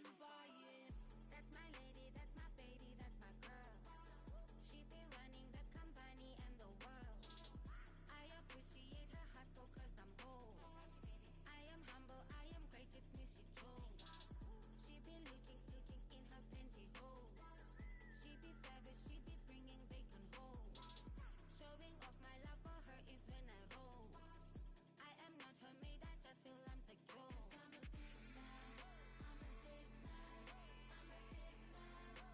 been buying. That's my lady, that's my baby, that's my girl. She be running the company and the world. I appreciate her hustle cause I'm whole. I am humble, I am great, it's me she chose. She be looking in her pantyhose. She be savage, she be bringing bacon home. Showing off my love for her is when I roll. I am not her maid, I just feel I'm secure. I'm a big man, I'm a big man, I'm a big man.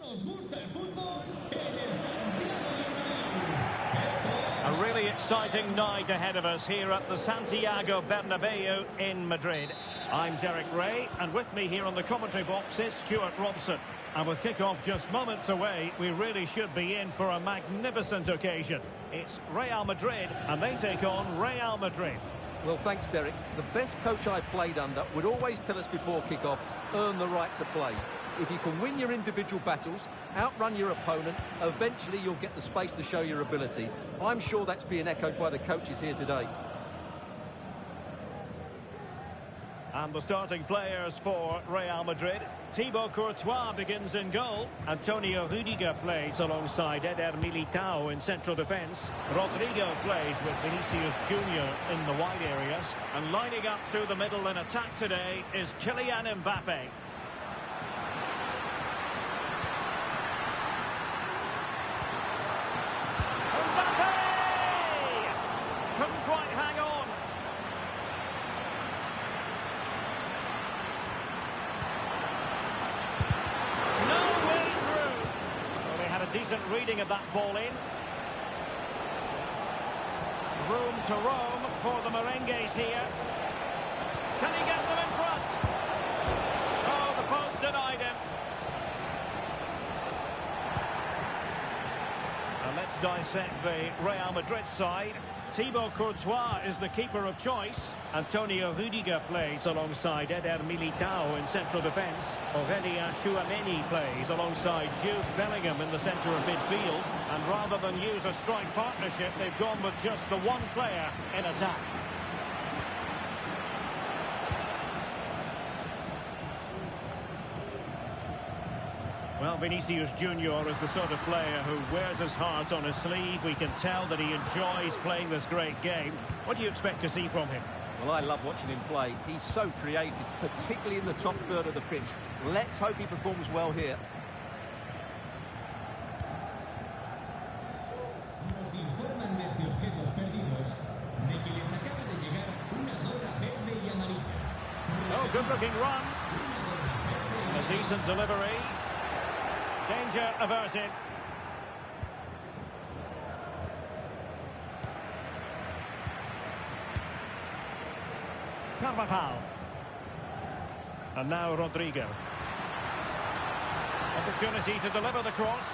Nos gusta el fútbol en el Santiago Bernabéu. A really exciting night ahead of us here at the Santiago Bernabéu in Madrid. I'm Derek Ray, and with me here on the commentary box is Stuart Robson. And with kick-off just moments away, we really should be in for a magnificent occasion. It's Real Madrid, and they take on Real Madrid. Well, thanks, Derek. The best coach I played under would always tell us before kick-off, earn the right to play. If you can win your individual battles, outrun your opponent, eventually you'll get the space to show your ability. I'm sure that's being echoed by the coaches here today. And the starting players for Real Madrid. Thibaut Courtois begins in goal. Antonio Rüdiger plays alongside Eder Militao in central defence. Rodrigo plays with Vinicius Junior in the wide areas. And lining up through the middle in attack today is Kylian Mbappe. Couldn't quite hang on. No way through. Well, they had a decent reading of that ball in. Room to roam for the merengues here. Can he get them in front? Oh, the post denied him. And let's dissect the Real Madrid side. Thibaut Courtois is the keeper of choice. Antonio Rüdiger plays alongside Eder Militao in central defence. Aurélien Tchouameni plays alongside Jude Bellingham in the centre of midfield. And rather than use a strike partnership, they've gone with just the one player in attack. Well, Vinicius Junior is the sort of player who wears his heart on his sleeve. We can tell that he enjoys playing this great game. What do you expect to see from him? Well, I love watching him play. He's so creative, particularly in the top third of the pitch. Let's hope he performs well here. Nos informan desde Objetos Perdidos de que les acaba de llegar una gorra verde y amarilla. Oh, good-looking run. A decent delivery. Danger averted. Carvajal. And now Rodrigo. Opportunity to deliver the cross.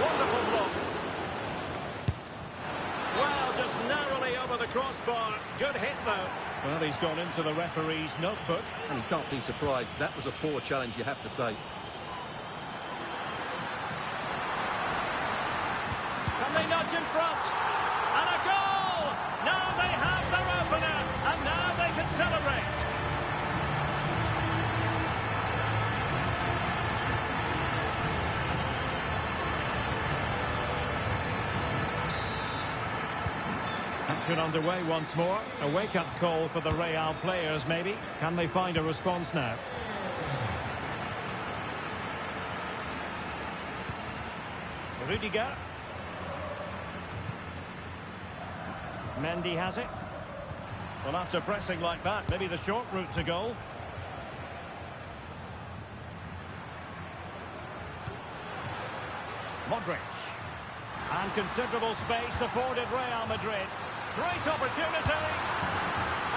Wonderful block. Well, just narrowly over the crossbar. Good hit, though. Well, he's gone into the referee's notebook. And you can't be surprised. That was a poor challenge, you have to say. Can they nudge in front? And a goal! Now they have their opener, and now they can celebrate. Action underway once more. A wake-up call for the Real players, maybe. Can they find a response now? Rüdiger. Mendy has it. Well, after pressing like that, maybe the short route to goal. Modric. And considerable space afforded Real Madrid. Great opportunity.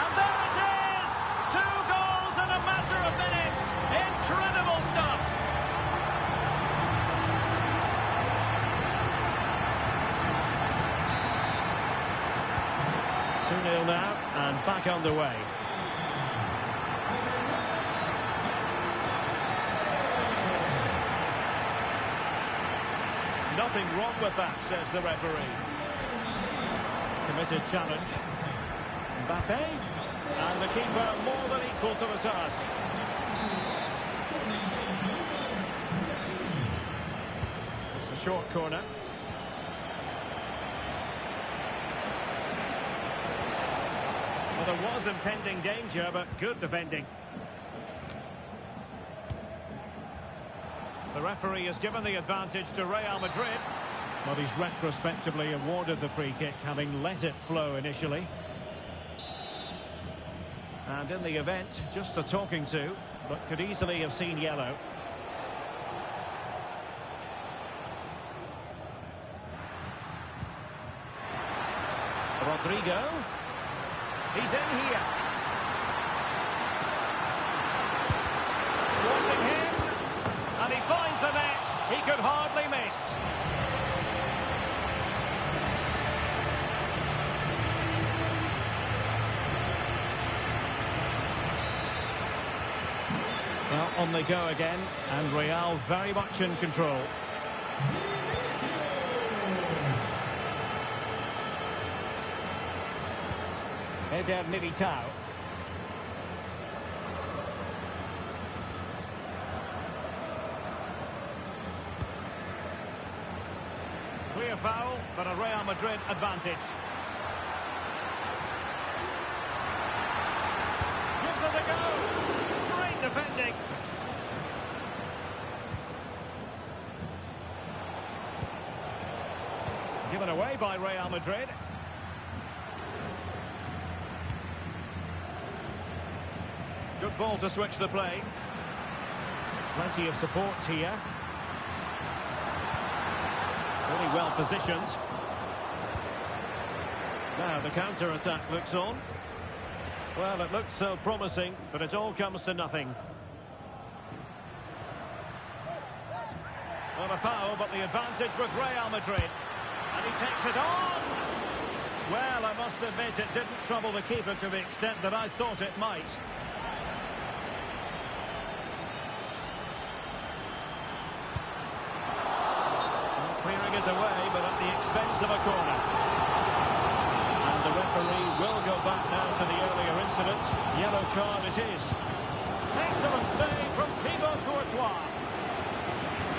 And there it is! 2 goals in a matter of minutes. Incredible stuff. Two 0 now, and back underway. Nothing wrong with that, says the referee. Committed challenge. Mbappe. And the keeper more than equal to the task. It's a short corner. Well, there was impending danger, but good defending. The referee has given the advantage to Real Madrid. But he's retrospectively awarded the free kick, having let it flow initially. And in the event, just a talking to, but could easily have seen yellow. Rodrigo. He's in here. Crossing him. And he finds the net. He could hardly miss. Well, on they go again, and Real very much in control. Eder Militao. Clear foul, but a Real Madrid advantage. Gives it a go. Great defending. Given away by Real Madrid. Good ball to switch the play. Plenty of support here. Really well positioned. Now the counter-attack looks on. Well, it looks so promising, but it all comes to nothing. Well, a foul, but the advantage with Real Madrid. And he takes it on! Well, I must admit it didn't trouble the keeper to the extent that I thought it might. Clearing it away, but at the expense of a corner. And the referee will go back now to the earlier incident. Yellow card it is. Excellent save from Thibaut Courtois.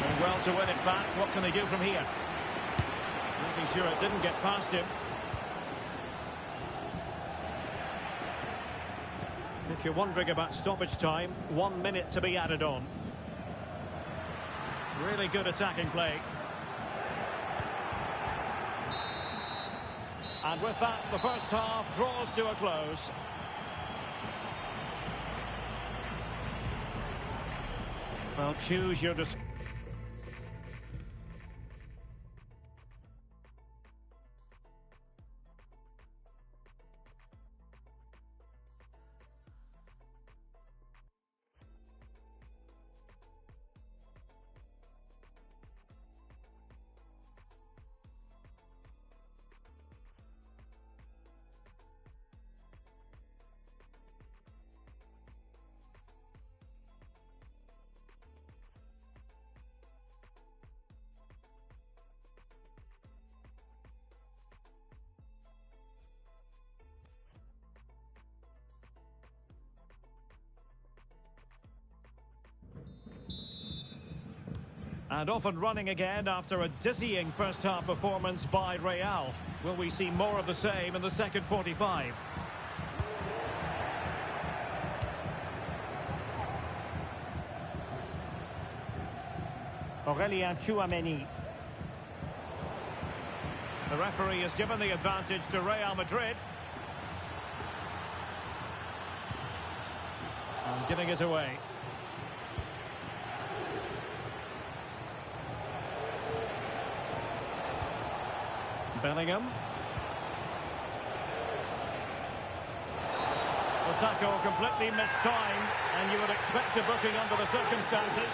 Doing well to win it back. What can they do from here? Making sure it didn't get past him. If you're wondering about stoppage time, 1 minute to be added on. Really good attacking play. And with that, the first half draws to a close. Well, choose your decision. And off and running again after a dizzying first-half performance by Real. Will we see more of the same in the second 45? Aurelien Tchouameni. The referee has given the advantage to Real Madrid. And giving it away. Bellingham. The tackle completely mistimed, and you would expect a booking under the circumstances.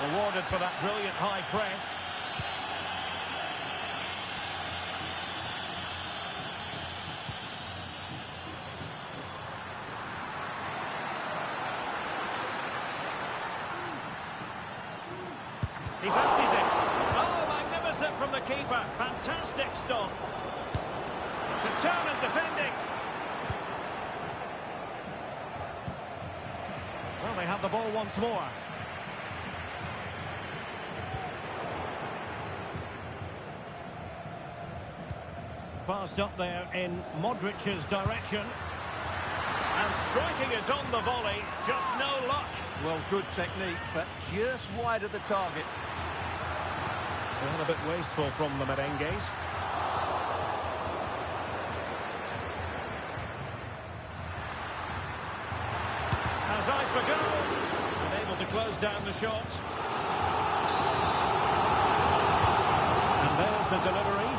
Rewarded for that brilliant high press. He fancies it. Oh, magnificent from the keeper. Fantastic stop. Determined defending. Well, they have the ball once more. Passed up there in Modric's direction. And striking it on the volley. Just no luck. Well, good technique, but just wide of the target. Well, a bit wasteful from the merengues. for goal. Unable to close down the shot. And there's the delivery.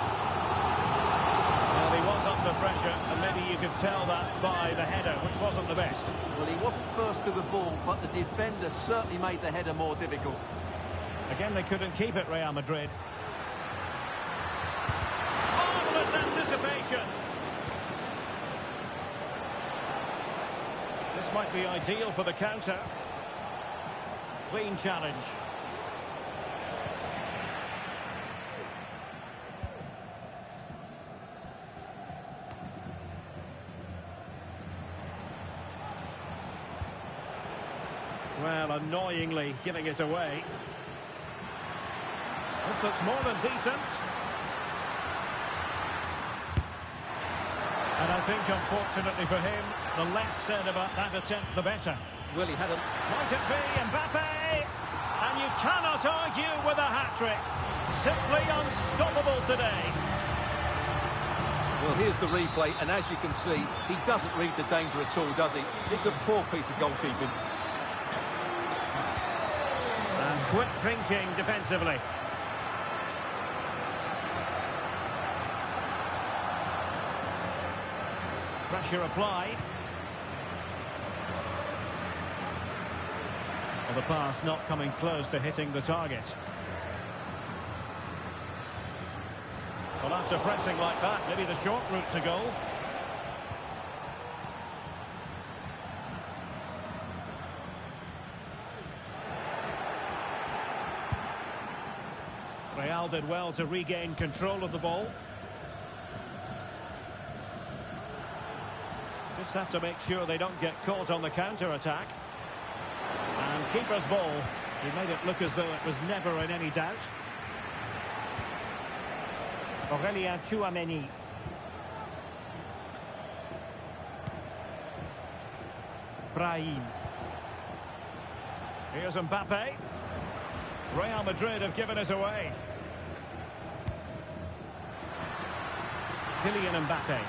Well, he was under pressure, and maybe you could tell that by the header, which wasn't the best. Well, he wasn't first to the ball, but the defender certainly made the header more difficult. Again, they couldn't keep it, Real Madrid. Marvellous anticipation. This might be ideal for the counter. Clean challenge. Well, annoyingly giving it away. This looks more than decent. And I think, unfortunately for him, the less said about that attempt, the better. Well, he had a... Might it be Mbappe? And you cannot argue with a hat-trick. Simply unstoppable today. Well, here's the replay, and as you can see, he doesn't read the danger at all, does he? It's a poor piece of goalkeeping. And quick thinking defensively. Pressure applied. Well, the pass not coming close to hitting the target. Well, after pressing like that, maybe the short route to goal. Real did well to regain control of the ball. Just have to make sure they don't get caught on the counter-attack. And keeper's ball. He made it look as though it was never in any doubt. Aurelien Tchouameni. Brahim. Here's Mbappe. Real Madrid have given it away. Kylian Mbappe.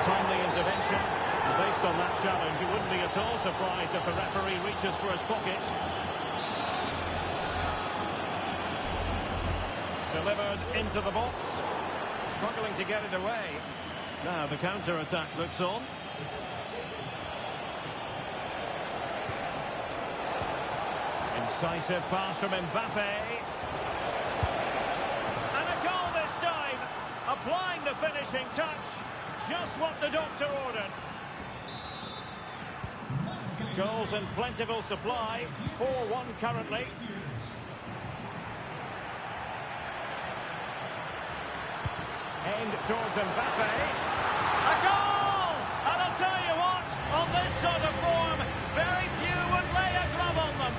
Timely intervention. And based on that challenge, you wouldn't be at all surprised if the referee reaches for his pocket. Delivered into the box. Struggling to get it away. Now the counter-attack looks on. Incisive pass from Mbappe. And a goal this time. Applying the finishing touch. Just what the doctor ordered. Goals in plentiful supply. 4-1 currently. Aimed towards Mbappe. A goal! And I'll tell you what, on this sort of form, very few would lay a glove on them.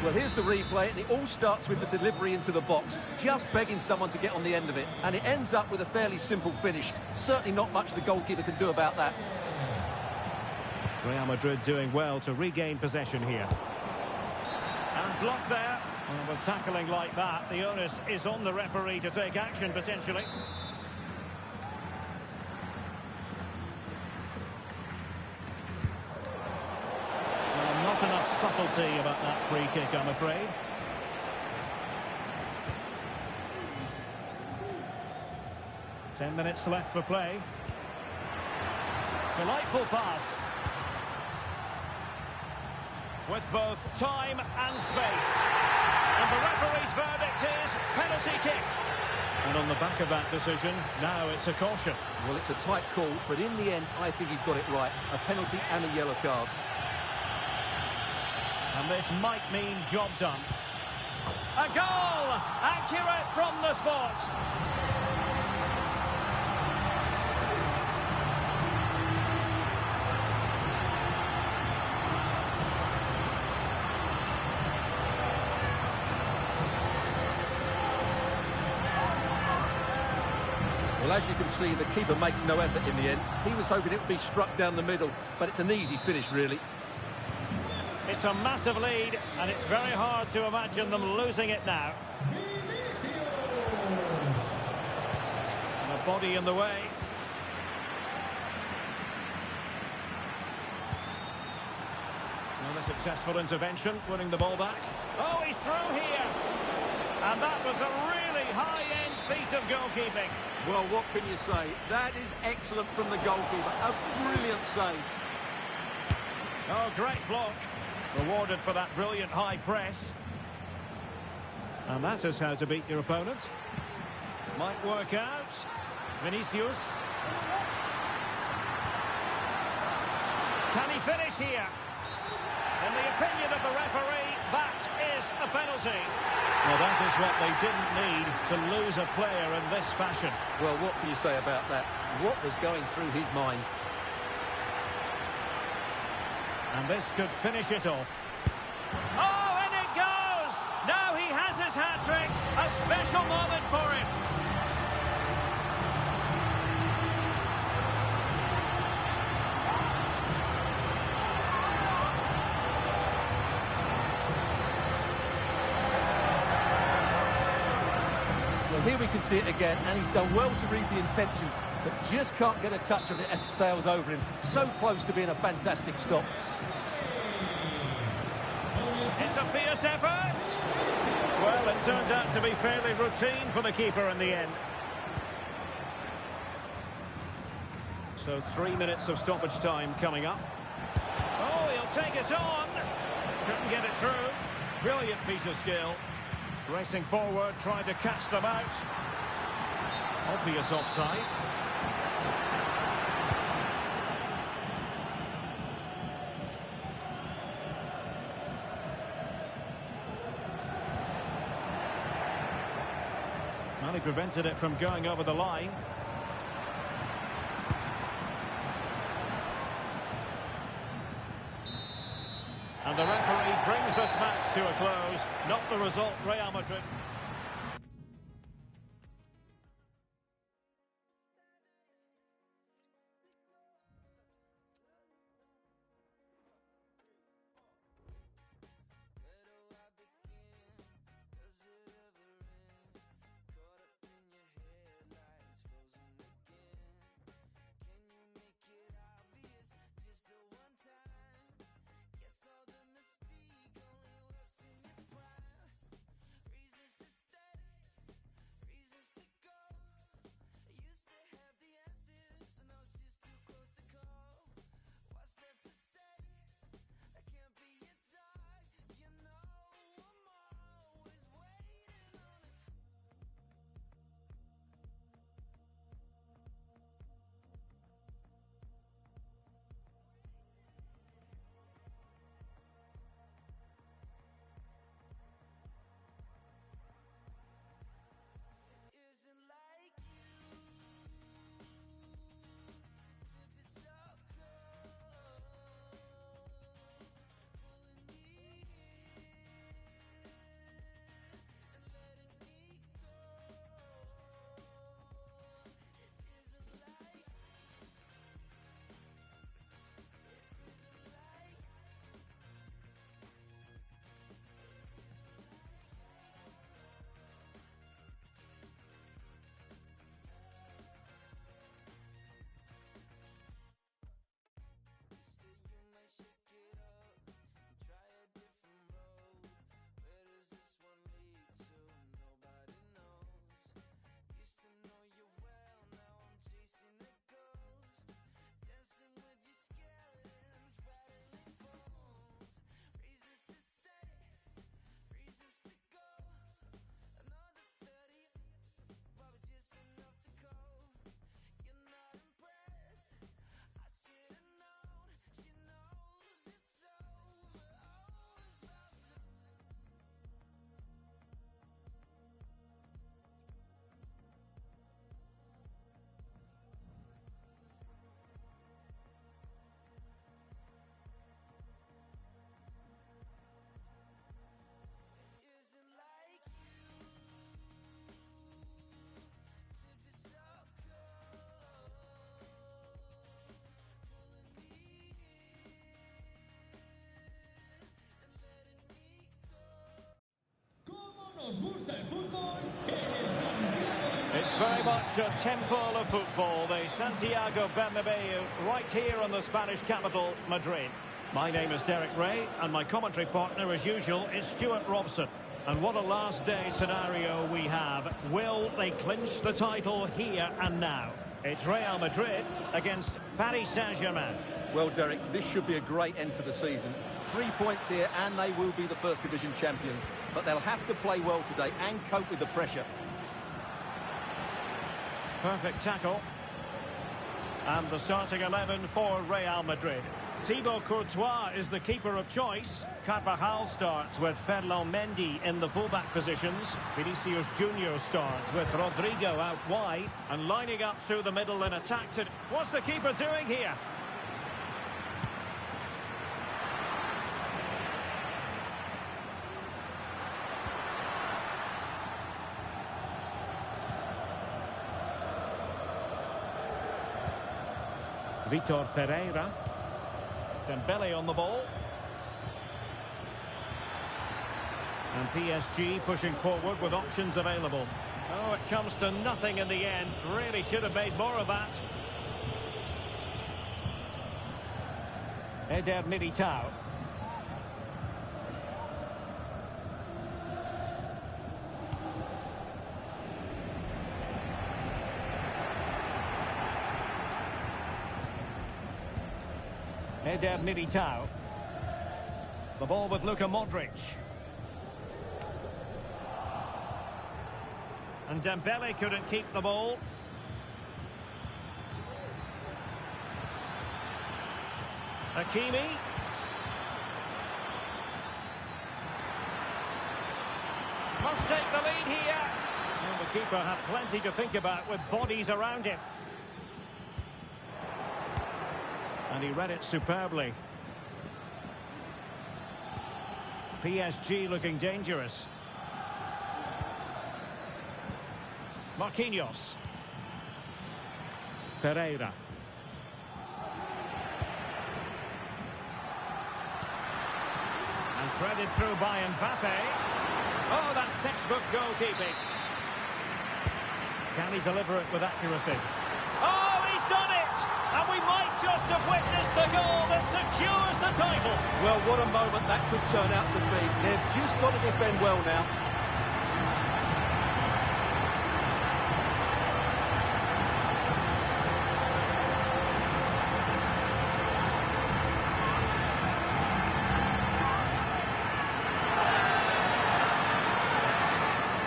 Well, here's the replay, and it all starts with the delivery into the box, just begging someone to get on the end of it. And it ends up with a fairly simple finish. Certainly not much the goalkeeper can do about that. Real Madrid doing well to regain possession here. And blocked there. Well, with tackling like that, the onus is on the referee to take action, potentially. Not enough subtlety about that free kick, I'm afraid. Ten minutes left for play. Delightful pass. With both time and space. And the referee's verdict is penalty kick. And on the back of that decision, now it's a caution. Well, it's a tight call, but in the end, I think he's got it right. A penalty and a yellow card. And this might mean job done. A goal! Accurate from the spot. Well, Well, as you can see, the keeper makes no effort in the end. He was hoping it would be struck down the middle, but it's an easy finish, really. It's a massive lead, and it's very hard to imagine them losing it now. And a body in the way. Another successful intervention, winning the ball back. Oh, he's through here! And that was a really high-end piece of goalkeeping. Well, what can you say? That is excellent from the goalkeeper. A brilliant save. Oh, great block. Rewarded for that brilliant high press. And that is how to beat your opponent. Might work out. Vinicius. Can he finish here? In the opinion of the referee, that is a penalty. Well, that is what they didn't need to lose a player in this fashion. Well, what can you say about that? What was going through his mind? And this could finish it off. Oh, and it goes! Now he has his hat-trick. A special moment for him. Well, here we can see it again, and he's done well to read the intentions, but just can't get a touch of it as it sails over him. So close to being a fantastic stop. It's a fierce effort. Well, it turned out to be fairly routine for the keeper in the end. So 3 minutes of stoppage time coming up. Oh, he'll take it on. Couldn't get it through. Brilliant piece of skill. Racing forward, trying to catch them out. Obvious offside. Well, he prevented it from going over the line. And the referee brings this match to a close. Not the result Real Madrid. Very much a temple of football, the Santiago Bernabeu, right here in the Spanish capital, Madrid. My name is Derek Ray, and my commentary partner, as usual, is Stuart Robson. And what a last-day scenario we have. Will they clinch the title here and now? It's Real Madrid against Paris Saint-Germain. Well, Derek, this should be a great end to the season. 3 points here, and they will be the First Division champions. But they'll have to play well today and cope with the pressure. Perfect tackle. And the starting 11 for Real Madrid. Thibaut Courtois is the keeper of choice. Carvajal starts with Ferland Mendy in the fullback positions. Vinicius Junior starts with Rodrigo out wide. And lining up through the middle in attack. What's the keeper doing here? Vitor Ferreira. Dembele on the ball. And PSG pushing forward with options available. Oh, it comes to nothing in the end. Really should have made more of that. Eder Militao. Eder Militao. The ball with Luka Modric. And Dembele couldn't keep the ball. Hakimi. Must take the lead here. And the keeper had plenty to think about with bodies around him. And he read it superbly. PSG looking dangerous. Marquinhos. Ferreira. And threaded through by Mbappe. Oh, that's textbook goalkeeping. Can he deliver it with accuracy? Oh, he's done it! And we might just have witnessed the goal that secures the title. Well, what a moment that could turn out to be. They've just got to defend well now.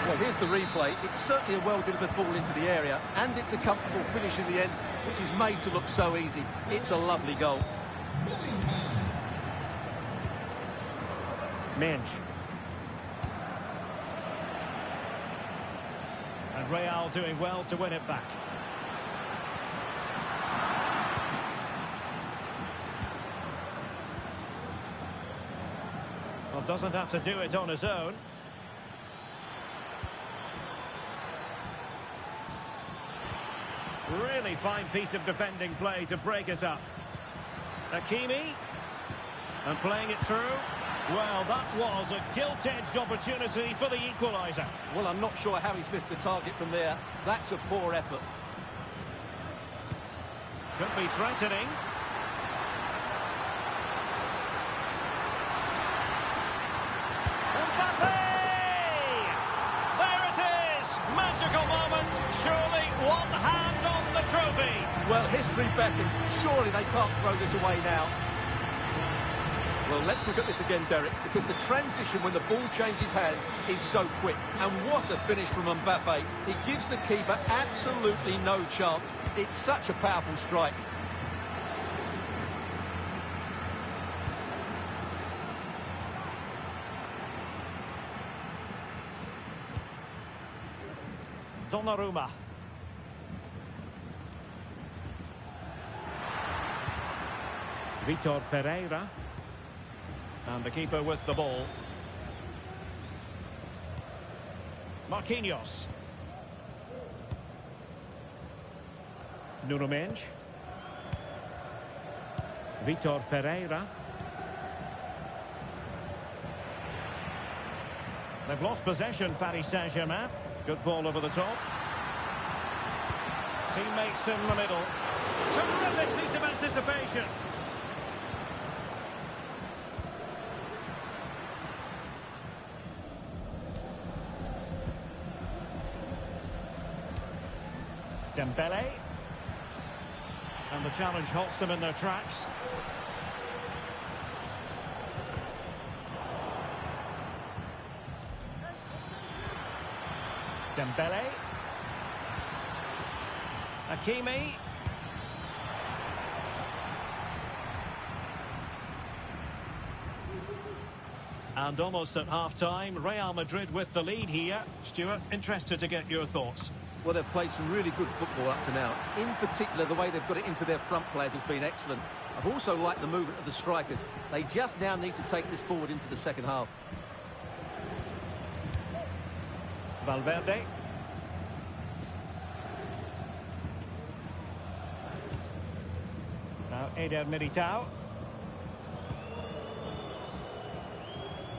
Well, here's the replay. It's certainly a well-delivered ball into the area, and it's a comfortable finish in the end, which is made to look so easy. It's a lovely goal. Minge. And Real doing well to win it back. Well, doesn't have to do it on his own. Really fine piece of defending play to break us up. Hakimi. And playing it through. Well, that was a gilt-edged opportunity for the equaliser. Well, I'm not sure how he's missed the target from there. That's a poor effort. Could be threatening. Mbappe! There it is! Magical moment. Surely one hand on the trophy. Well, history beckons. Surely they can't throw this away now. Well, let's look at this again, Derek, because the transition when the ball changes hands is so quick. And what a finish from Mbappe. He gives the keeper absolutely no chance. It's such a powerful strike. Donnarumma. Vitor Ferreira. And the keeper with the ball. Marquinhos. Nuno Mendes. Vitor Ferreira. They've lost possession, Paris Saint-Germain. Good ball over the top. Teammates in the middle. Terrific piece of anticipation. Dembele. And the challenge halts them in their tracks. Dembele. Hakimi. And almost at half-time, Real Madrid with the lead here. Stuart, interested to get your thoughts. Well, they've played some really good football up to now. In particular, the way they've got it into their front players has been excellent. I've also liked the movement of the strikers. They just now need to take this forward into the second half. Valverde. Now Eder Militao.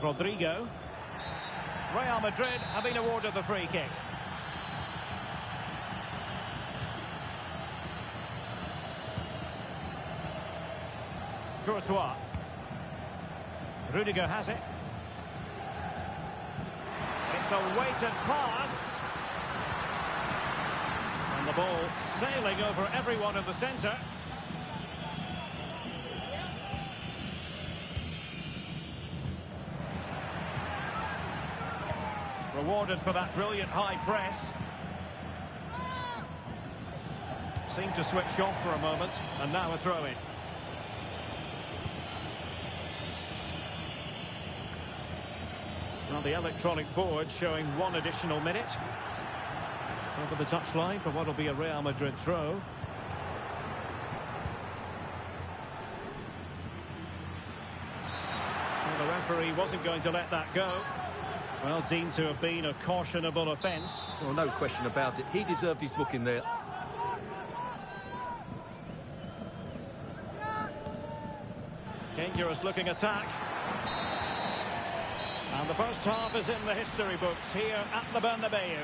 Rodrigo. Real Madrid have been awarded the free kick. Courtois. Rudiger has it. It's a weighted pass. And the ball sailing over everyone in the centre. Rewarded for that brilliant high press. Seemed to switch off for a moment, and now a throw-in. Well, the electronic board showing 1 additional minute. Over the touchline for what will be a Real Madrid throw. Well, the referee wasn't going to let that go. Well, deemed to have been a cautionable offence. Well, no question about it. He deserved his booking there. Dangerous looking attack. And the first half is in the history books here at the Bernabeu.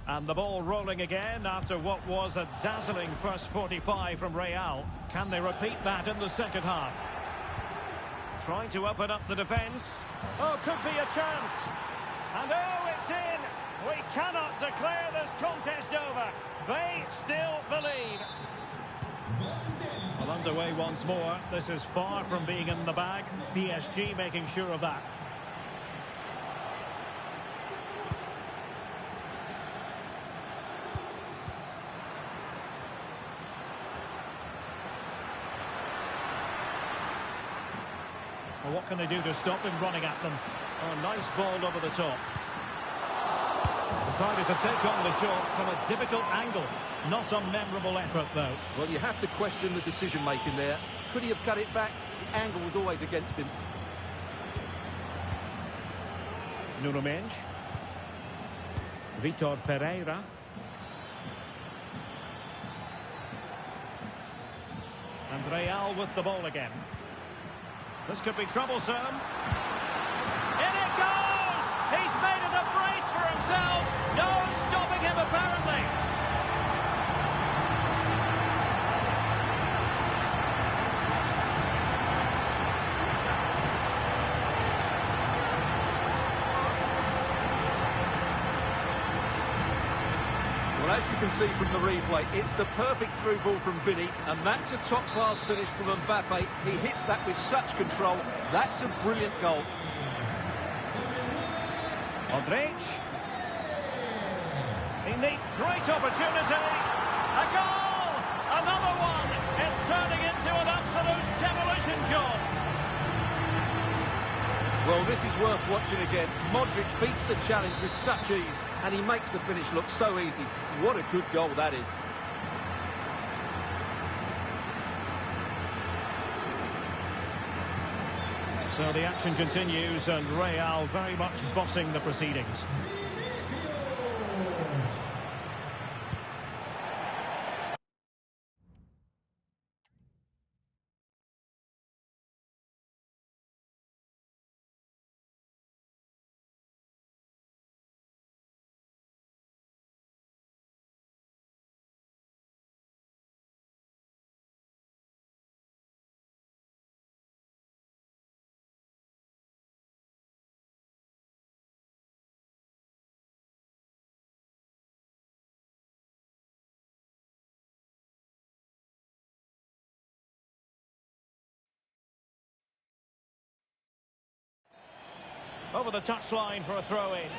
And the ball rolling again after what was a dazzling first 45 from Real. Can they repeat that in the second half? Trying to open up the defence. Oh, could be a chance. And oh, it's in. We cannot declare this contest over. They still believe. Well, underway once more. This is far from being in the bag. PSG making sure of that. Well, what can they do to stop him running at them? Oh, nice ball over the top. Decided to take on the shot from a difficult angle. Not a memorable effort, though. Well, you have to question the decision-making there. Could he have cut it back? The angle was always against him. Nuno Mendes. Vitor Ferreira. And Real with the ball again. This could be troublesome. In it goes! He's made it a brace for himself. No stopping him, apparently. Well, as you can see from the replay, it's the perfect through ball from Vinny, and that's a top-class finish from Mbappe. He hits that with such control. That's a brilliant goal. Modric. In the great opportunity. A goal! Another one! It's turning into an absolute demolition job. Well, this is worth watching again. Modric beats the challenge with such ease, and he makes the finish look so easy. What a good goal that is. So the action continues, and Real very much bossing the proceedings. Over the touchline for a throw-in.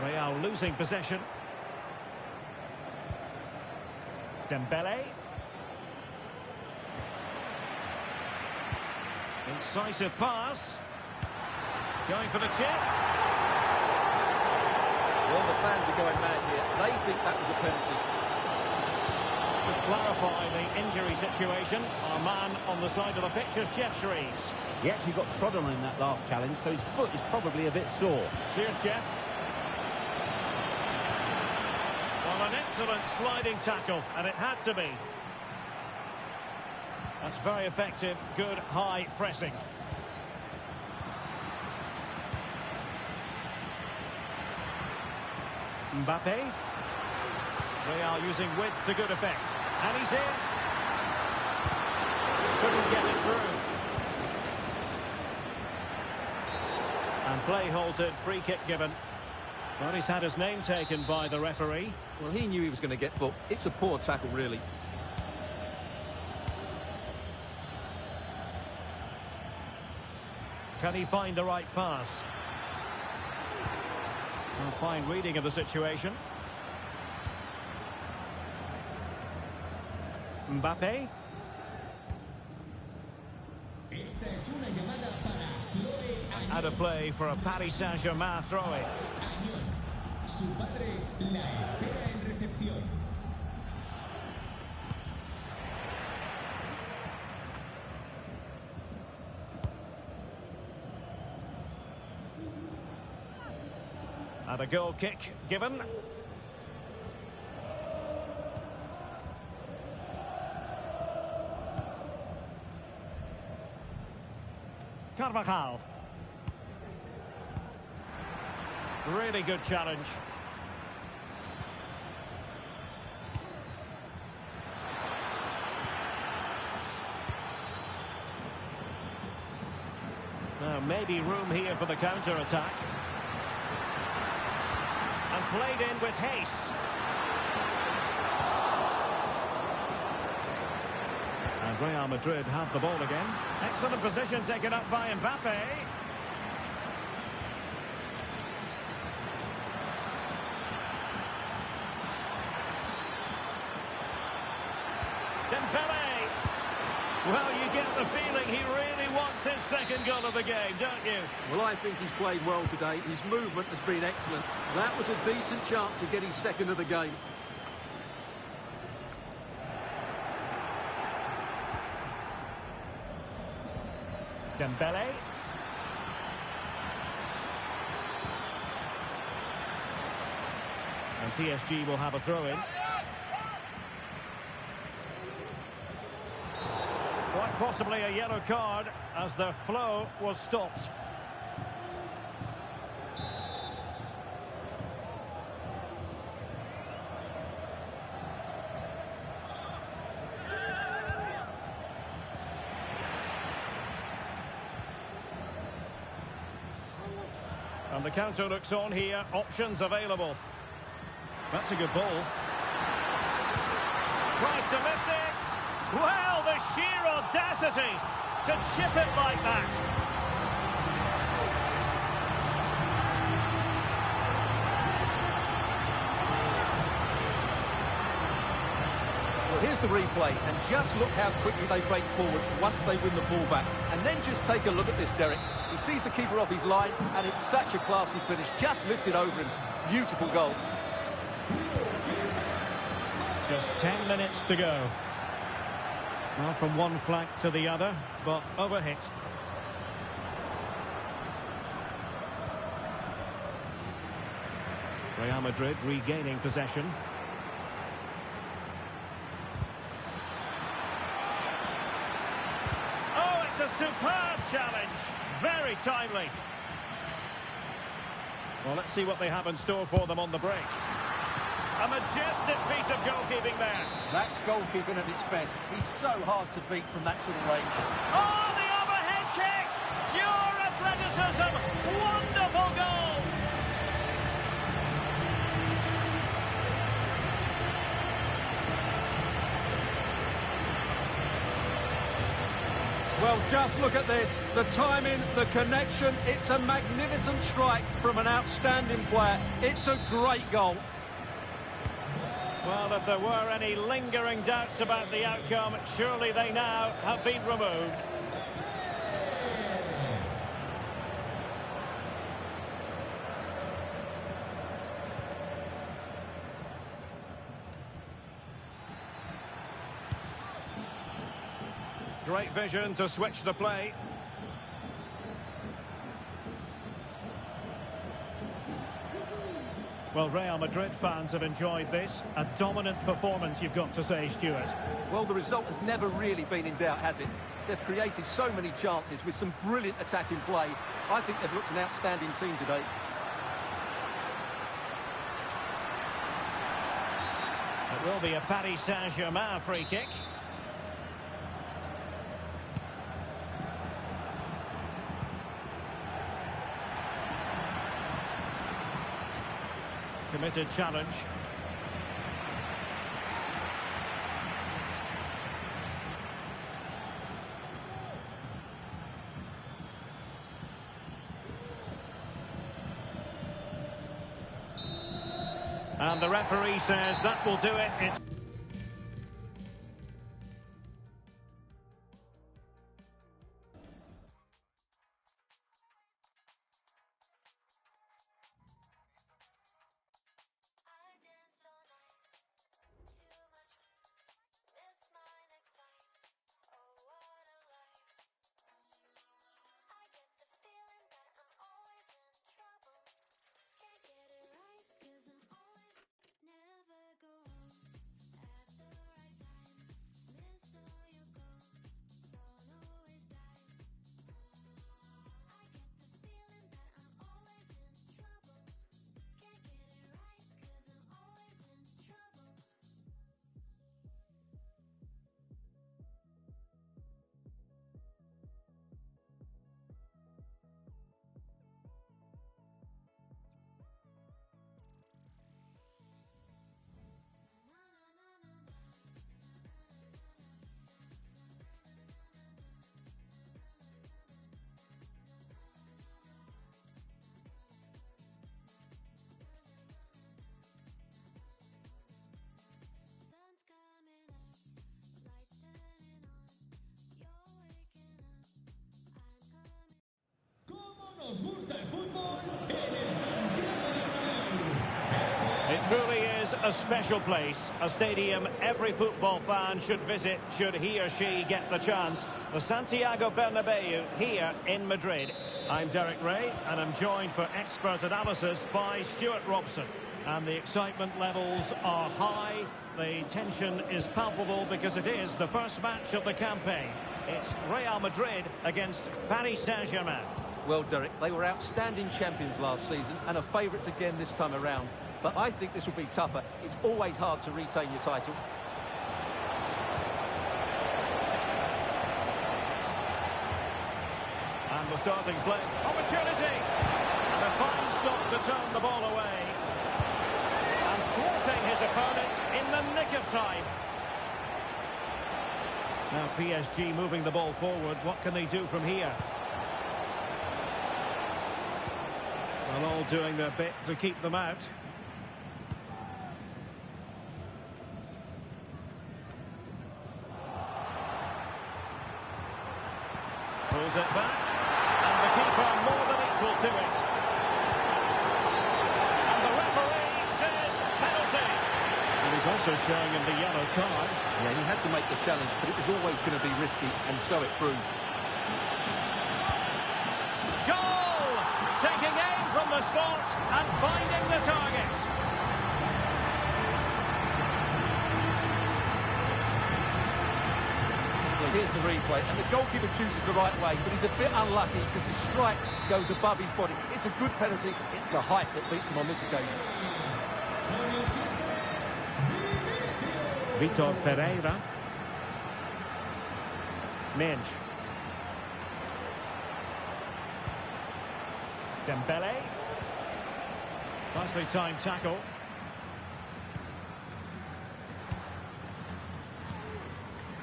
Real losing possession. Dembele. Incisive pass. Going for the chip. Well, the fans are going mad here. They think that was a penalty. Just clarify the injury situation. Our man on the side of the pitch is Jeff Shreves. He actually got trodden on in that last challenge, so his foot is probably a bit sore. Cheers, Jeff. Well, an excellent sliding tackle, and it had to be. That's very effective, good high pressing. Mbappe. Real using width to good effect. And he's in. Couldn't get it through. And play halted, free kick given. Well, he's had his name taken by the referee. Well, he knew he was going to get booked. It's a poor tackle, really. Can he find the right pass? A fine reading of the situation. Mbappe. Esta es una llamada para Chloe Out of play for a Paris Saint-Germain throw-in. Añón. Su padre la espera en recepción. And a goal kick given. Carvajal. Really good challenge. Now maybe room here for the counter-attack. And played in with haste. And Real Madrid have the ball again. Excellent position taken up by Mbappe. Dembele. Well, you get the feeling he really wants his second goal of the game, don't you? Well, I think he's played well today. His movement has been excellent. That was a decent chance to get his second of the game. Dembele. And PSG will have a throw-in. Quite possibly a yellow card as their flow was stopped. And the counter looks on here, options available. That's a good ball. Tries to lift it. Well, the sheer audacity to chip it like that. Well, here's the replay, and just look how quickly they break forward once they win the ball back. And then just take a look at this, Derek. He sees the keeper off his line, and it's such a classy finish. Just lifts it over him. Beautiful goal. Just 10 minutes to go. Well, from one flank to the other, but overhit. Real Madrid regaining possession. Oh, it's a superb challenge. Very timely. Well, let's see what they have in store for them on the break. A majestic piece of goalkeeping there. That's goalkeeping at its best. He's so hard to beat from that sort of range. Oh, the overhead kick! Pure athleticism! Wonderful goal! Well, just look at this. The timing, the connection. It's a magnificent strike from an outstanding player. It's a great goal. Well, if there were any lingering doubts about the outcome, surely they now have been removed. Great vision to switch the play. Well, Real Madrid fans have enjoyed this. A dominant performance, you've got to say, Stuart. Well, the result has never really been in doubt, has it? They've created so many chances with some brilliant attacking play. I think they've looked an outstanding team today. It will be a Paris Saint-Germain free kick. Committed challenge. And the referee says that will do it. It's I danced all night, too much, miss my next flight. Oh, what a life. I get the feeling that I'm always in trouble. Can't get it right, 'cause I'm always never go home. gusta el fútbol en el Santiago Bernabéu. It truly is a special place, a stadium every football fan should visit should he or she get the chance. The Santiago Bernabéu here in Madrid. I'm Derek Ray, and I'm joined for expert analysis by Stuart Robson. And the excitement levels are high. The tension is palpable because it is the first match of the campaign. It's Real Madrid against Paris Saint-Germain. Well, Derek, they were outstanding champions last season and are favourites again this time around. But I think this will be tougher. It's always hard to retain your title. And the starting play. Opportunity! And a fine stop to turn the ball away. And thwarting his opponent in the nick of time. Now PSG moving the ball forward. What can they do from here? Well, all doing their bit to keep them out. Pulls it back. And the keeper more than equal to it. And the referee says penalty. And he's also showing him the yellow card. Yeah, he had to make the challenge, but it was always going to be risky, and so it proved. Goal! Taking aim from the spot and finding the target. Well, here's the replay, and the goalkeeper chooses the right way, but he's a bit unlucky because the strike goes above his body. It's a good penalty. It's the height that beats him on this occasion. Vitor Ferreira. Minge. Dembele. Nicely timed tackle.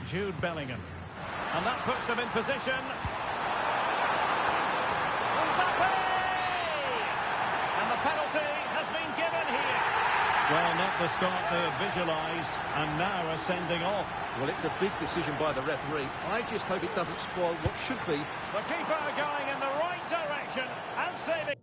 Jude Bellingham. And that puts them in position. Mbappe! And the penalty has been given here. Well, not the start they had visualised, and now are sending off. Well, it's a big decision by the referee. I just hope it doesn't spoil what should be. The keeper going in the right direction and saving.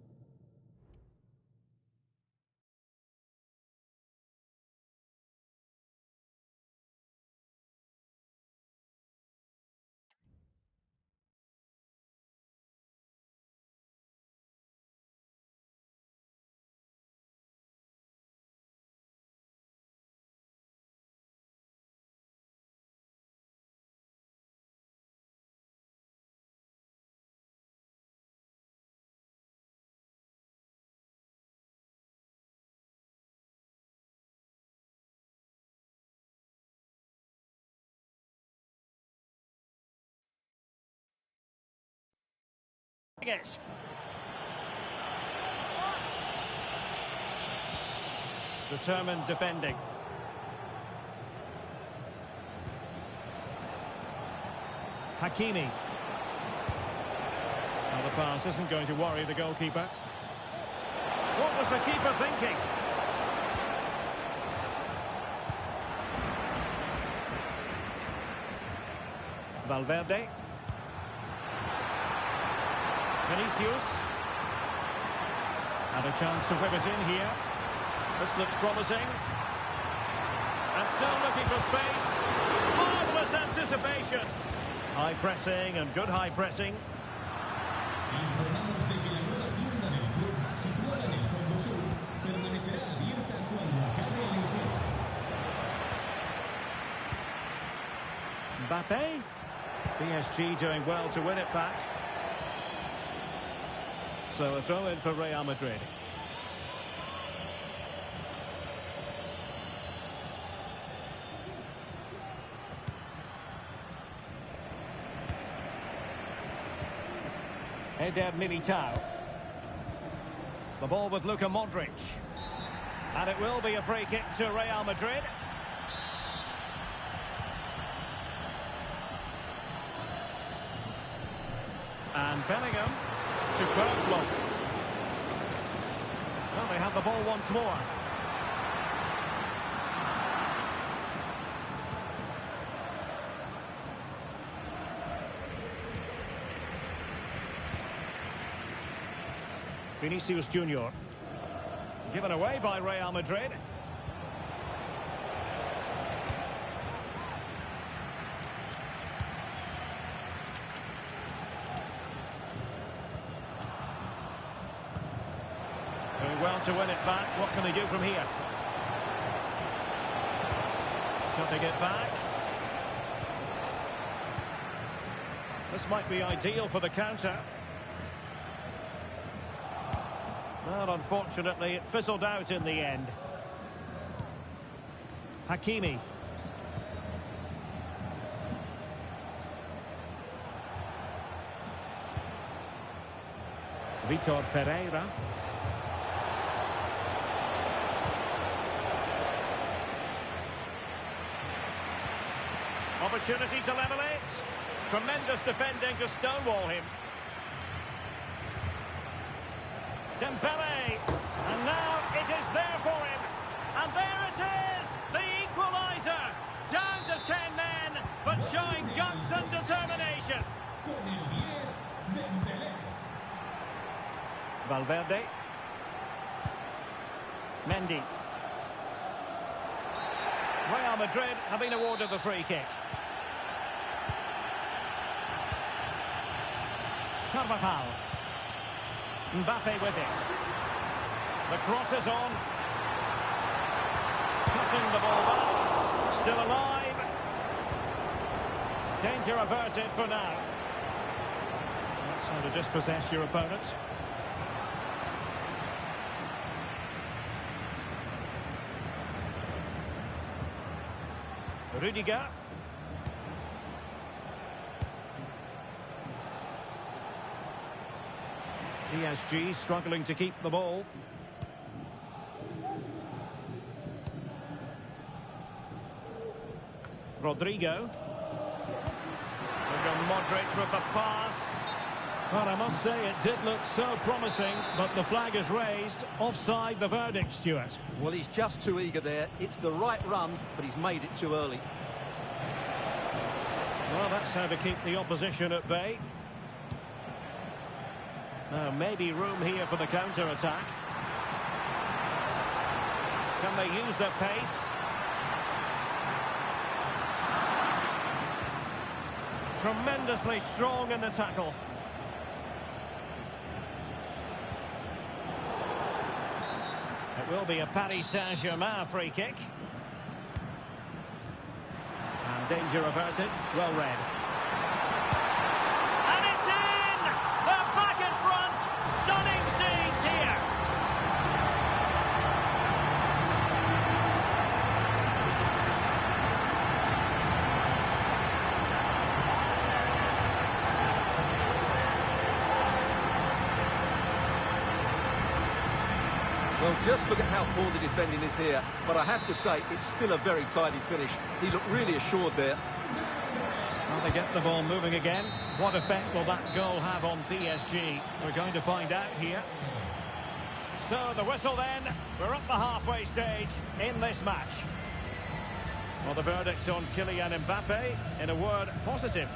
It. Determined defending. Hakimi. Now the pass isn't going to worry the goalkeeper. What was the keeper thinking? Valverde. Vinicius. And a chance to whip it in here. This looks promising. And still looking for space. Marvellous anticipation. High pressing and good high pressing. Informamos de que la nueva tienda del club, situada en el fondo sur, permanecerá abierta cuando acabe el encuentro. Mbappe. PSG doing well to win it back. So a throw in for Real Madrid. Eder Militao. The ball with Luka Modric. And it will be a free kick to Real Madrid. And Bellingham. Superb block. Well, they have the ball once more. Vinicius Junior. Given away by Real Madrid. Doing well to win it back. What can they do from here? Shutting it back. This might be ideal for the counter. Well, unfortunately, it fizzled out in the end. Hakimi. Vitor Ferreira. Opportunity to level it. Tremendous defending to stonewall him. Dembele. And now it is there for him. And there it is. The equaliser. Down to 10 men, but showing guts and determination. Con el 10, Dembélé. Valverde. Mendy. Real Madrid have been awarded the free kick. Carvajal. Mbappe with it. The cross is on. Cutting the ball back. Still alive. Danger averted for now. That's how to dispossess your opponent. Rudiger. PSG struggling to keep the ball. Rodrigo. Luka Modric with the pass. Well, I must say it did look so promising, but the flag is raised. Offside the verdict, Stuart. Well, he's just too eager there. It's the right run, but he's made it too early. Well, that's how to keep the opposition at bay. Now, maybe room here for the counter-attack. Can they use their pace? Tremendously strong in the tackle. It will be a Paris Saint-Germain free kick. And danger averted. Well read. And it's in! They're back in front! Stunning scenes here! Well, just look at how poor the defending is here. But I have to say, it's still a very tidy finish. He looked really assured there. Well, they get the ball moving again. What effect will that goal have on PSG? We're going to find out here. So, the whistle then. We're at the halfway stage in this match. Well, the verdict on Kylian Mbappe, in a word, positive.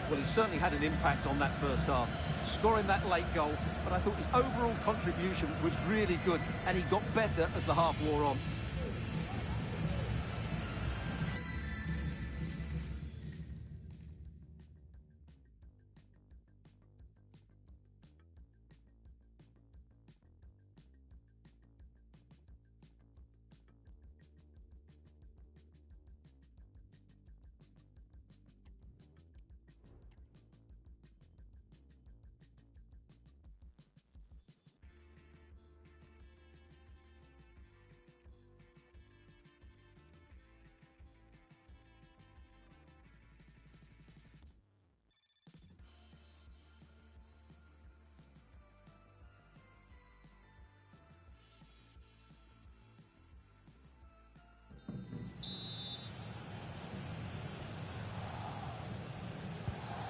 Well, he certainly had an impact on that first half, scoring that late goal, but I thought his overall contribution was really good, and he got better as the half wore on.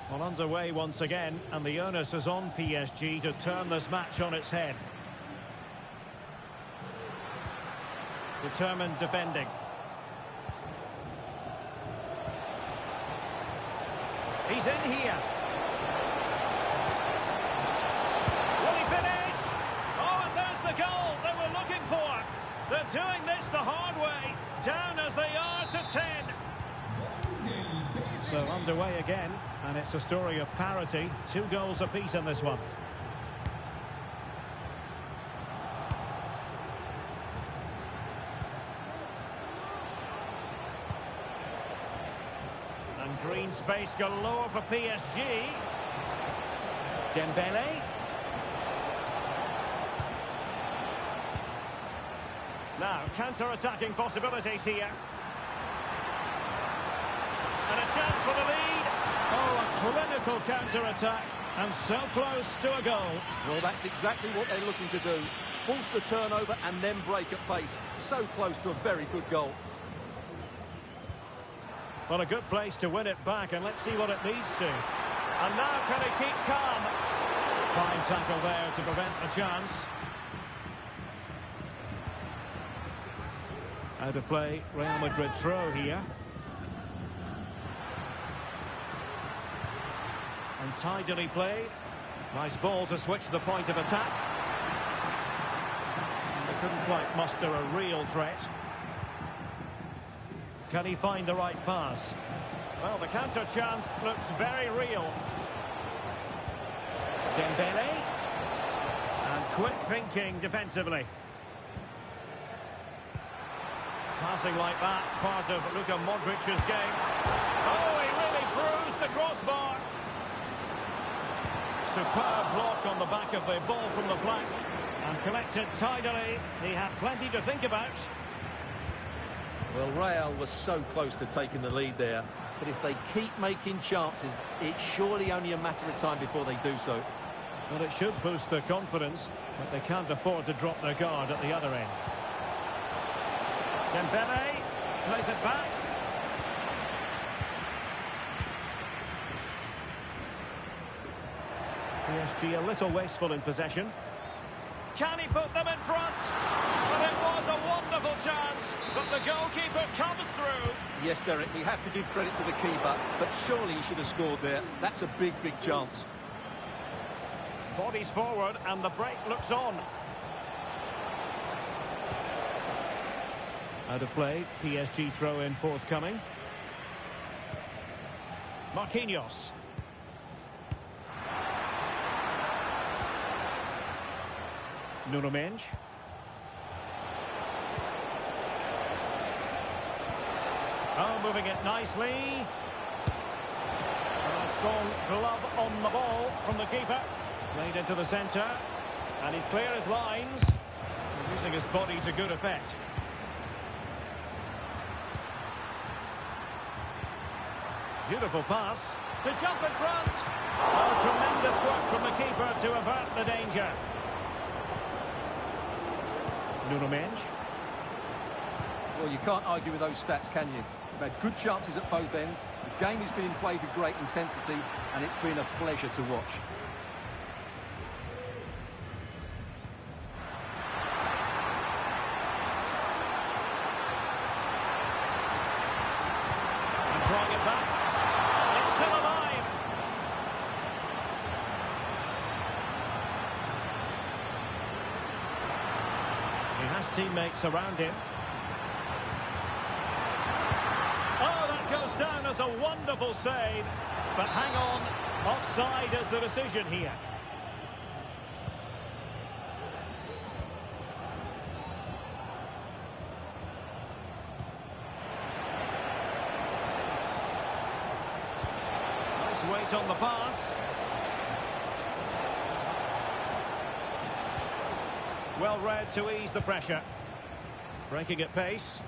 Well, underway once again, and the onus is on PSG to turn this match on its head. Determined defending. He's in here. Will he finish? But doing this the hard way, down as they are to 10. So underway again, and it's a story of parity. 2 goals apiece in this one. And green space galore for PSG. Dembele. Now, counter-attacking possibilities here. And a chance for the lead. Oh, a clinical counter-attack. And so close to a goal. Well, that's exactly what they're looking to do. Force the turnover and then break at pace. So close to a very good goal. Well, a good place to win it back, and let's see what it leads to. And now can he keep calm? Fine tackle there to prevent a chance. Out of play, Real Madrid throw here. And tidily played. Nice ball to switch the point of attack. They couldn't quite muster a real threat. Can he find the right pass? Well, the counter chance looks very real. Dembele. And quick thinking defensively. Passing like that, part of Luka Modric's game. Oh, he really bruised the crossbar. Superb block on the back of the ball from the flank. And collected tidily. He had plenty to think about. Well, Real was so close to taking the lead there. But if they keep making chances, it's surely only a matter of time before they do so. Well, it should boost their confidence, but they can't afford to drop their guard at the other end. Dembele plays it back. PSG a little wasteful in possession. Can he put them in front? But it was a wonderful chance, but the goalkeeper comes through. Yes, Derek, we have to give credit to the keeper, but surely he should have scored there. That's a big, big chance. Bodies forward and the break looks on. Out of play, PSG throw-in forthcoming. Marquinhos. Nuno Mendes. Oh, moving it nicely. And a strong glove on the ball from the keeper. Played into the centre. And he's clear as lines. Using his body to good effect. Beautiful pass. To jump in front. Oh, tremendous work from the keeper to avert the danger. Nuno Mendes. Well, you can't argue with those stats, can you? They've had good chances at both ends. The game has been played with great intensity, and it's been a pleasure to watch. And throwing it back. It's still alive. He has teammates around him. Oh, that goes down as a wonderful save. But hang on, offside is the decision here. Nice weight on the pass. Well read to ease the pressure. Breaking at pace.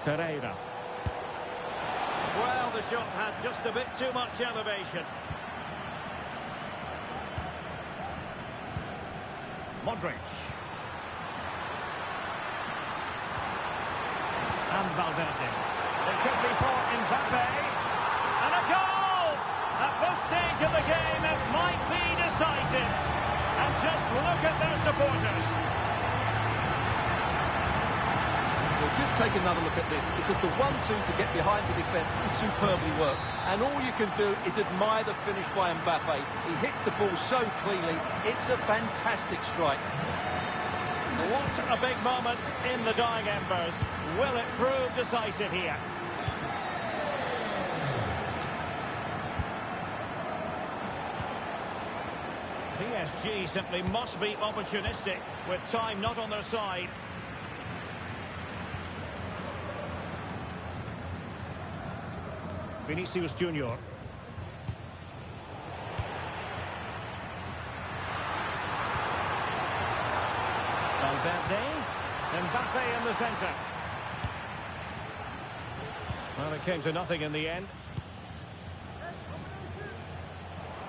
Ferreira. Well, the shot had just a bit too much elevation. Modric. And Valverde. It could be for Mbappe. And a goal! At this stage of the game, it might be decisive. And just look at their supporters. Well, just take another look at this, because the 1-2 to get behind the defence is superbly worked. And all you can do is admire the finish by Mbappe. He hits the ball so cleanly. It's a fantastic strike. What a big moment in the dying embers. Will it prove decisive here? PSG simply must be opportunistic with time not on their side. Vinicius Junior. Valverde. Mbappe in the centre. Well, it came to nothing in the end.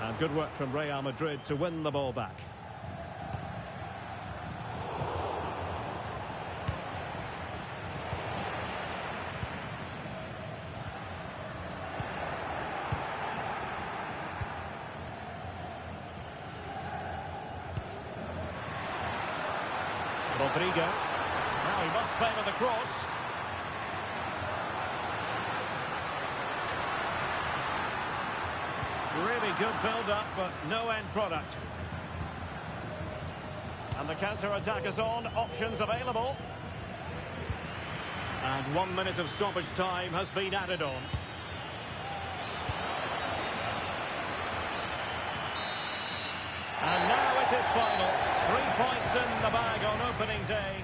And good work from Real Madrid to win the ball back. Rodrigo. Now he must favour the cross. Really good build-up, but no end product. And the counter-attack is on. Options available. And 1 minute of stoppage time has been added on. And now it is final. 3 points in the bag on opening day.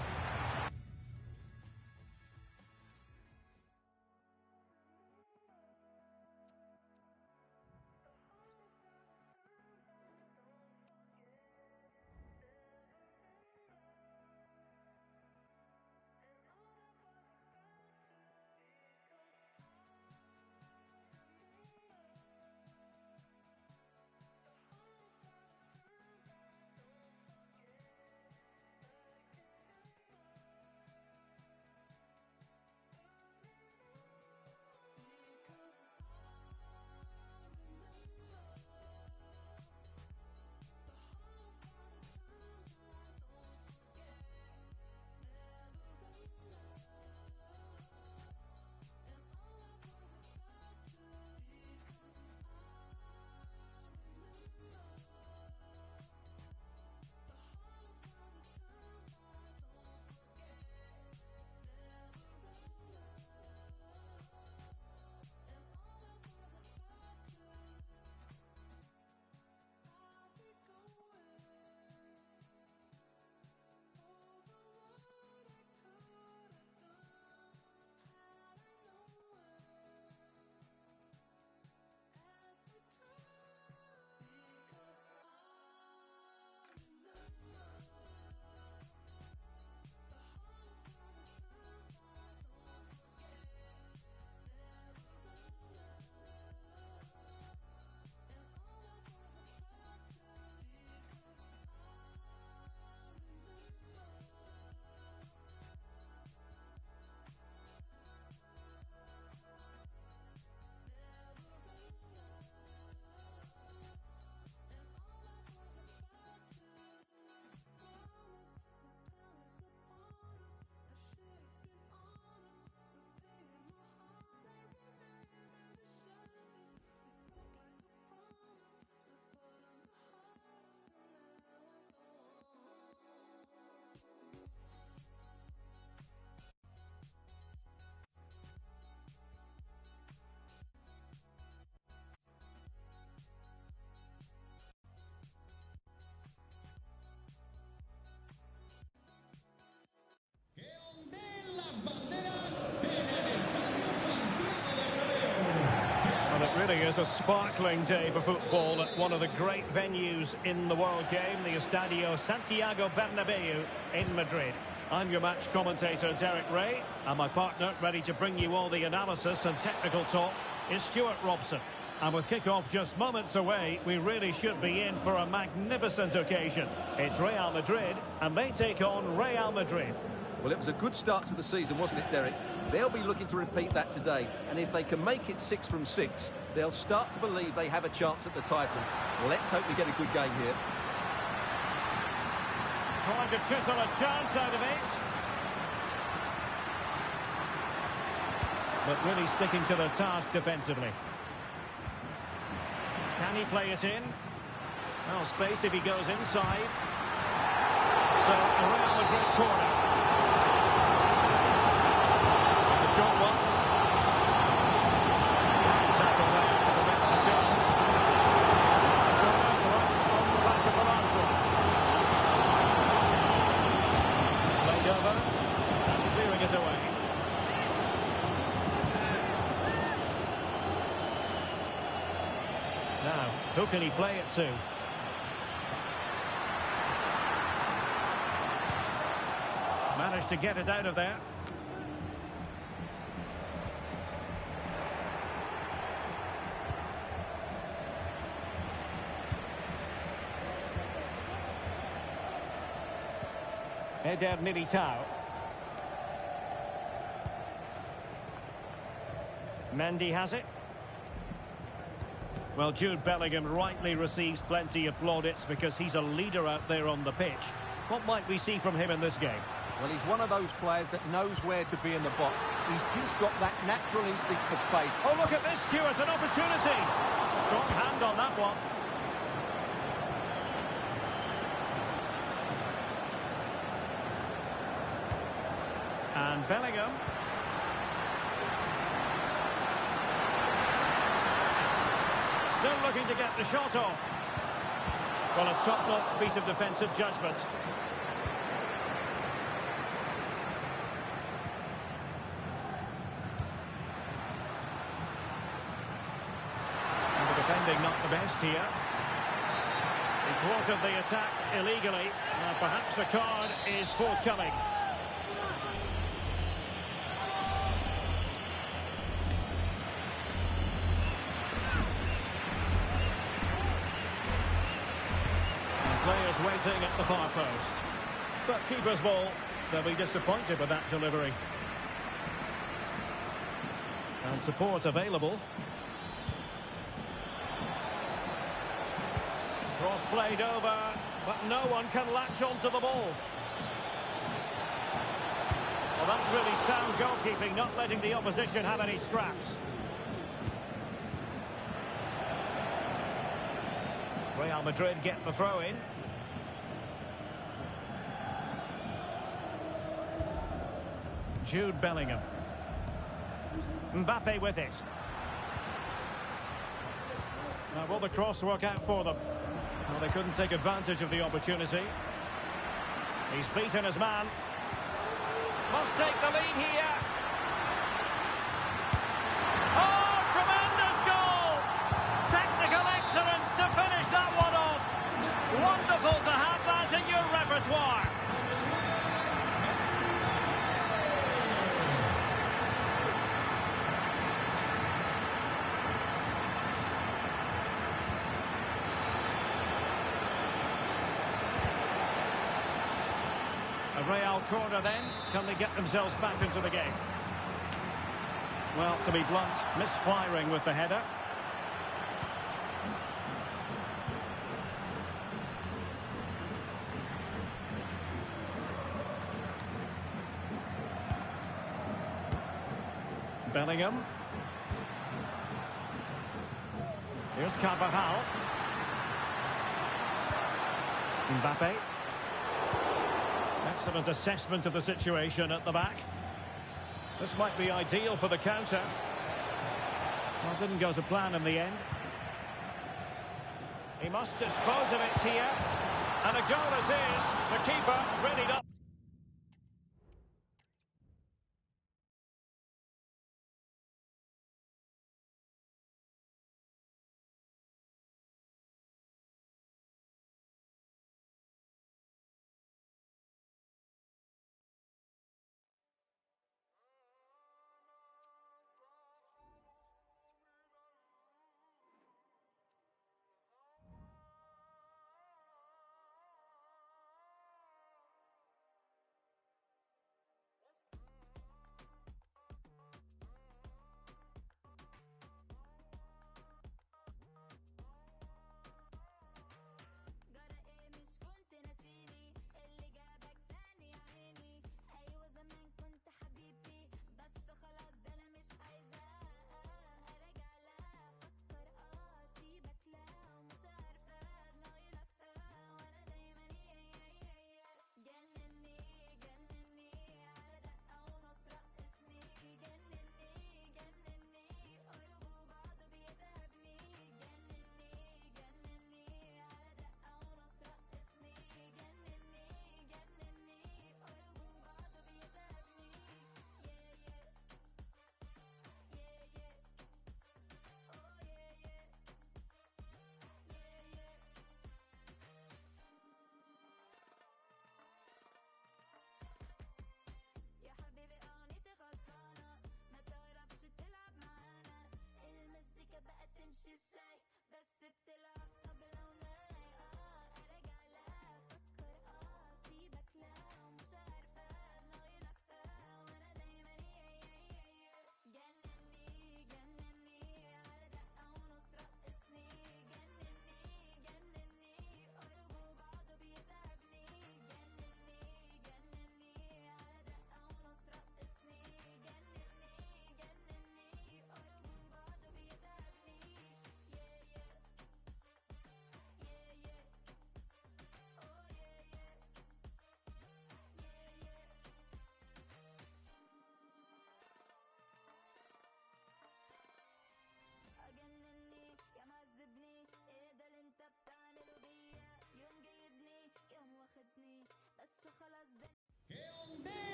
It really is a sparkling day for football at one of the great venues in the world game, the Estadio Santiago Bernabeu in Madrid. I'm your match commentator, Derek Ray, and my partner, ready to bring you all the analysis and technical talk, is Stuart Robson. And with kick-off just moments away, we really should be in for a magnificent occasion. It's Real Madrid, and they take on Real Madrid. Well, it was a good start to the season, wasn't it, Derek? They'll be looking to repeat that today, and if they can make it 6 from 6, they'll start to believe they have a chance at the title. Let's hope we get a good game here. Trying to chisel a chance out of it. but really sticking to the task defensively. Can he play it in? Well, space if he goes inside. So, a Real Madrid corner. It's a short one. Tackle there to prevent the chance. Corner, right on the back of the last one. Played over, and clearing it away. Now, who can he play it to? Managed to get it out of there. Eder Militao. Mendy has it. Well, Jude Bellingham rightly receives plenty of plaudits because he's a leader out there on the pitch. What might we see from him in this game? Well, he's one of those players that knows where to be in the box. He's just got that natural instinct for space. Oh, look at this, Stuart, an opportunity. Strong hand on that one. And Bellingham. Still looking to get the shot off. Well, a top-notch piece of defensive judgment. And the defending not the best here. He thwarted the attack illegally. Perhaps a card is forthcoming. Players waiting at the far post. But keeper's ball, they'll be disappointed with that delivery. And support available. Cross played over, but no one can latch onto the ball. Well, that's really sound goalkeeping, not letting the opposition have any scraps. Real Madrid get the throw in. Jude Bellingham. Mbappe with it. Now, will the cross work out for them? Well, they couldn't take advantage of the opportunity. He's beaten his man. Must take the lead here. Oh, tremendous goal! Technical excellence to finish that one off. Wonderful to have that in your repertoire. A Real corner then. Can they get themselves back into the game? Well, to be blunt, misfiring with the header. Bellingham. Here's Carvajal. Mbappe. Excellent assessment of the situation at the back. This might be ideal for the counter. Well, didn't go to plan in the end. He must dispose of it here. And a goal as is. The keeper readied up.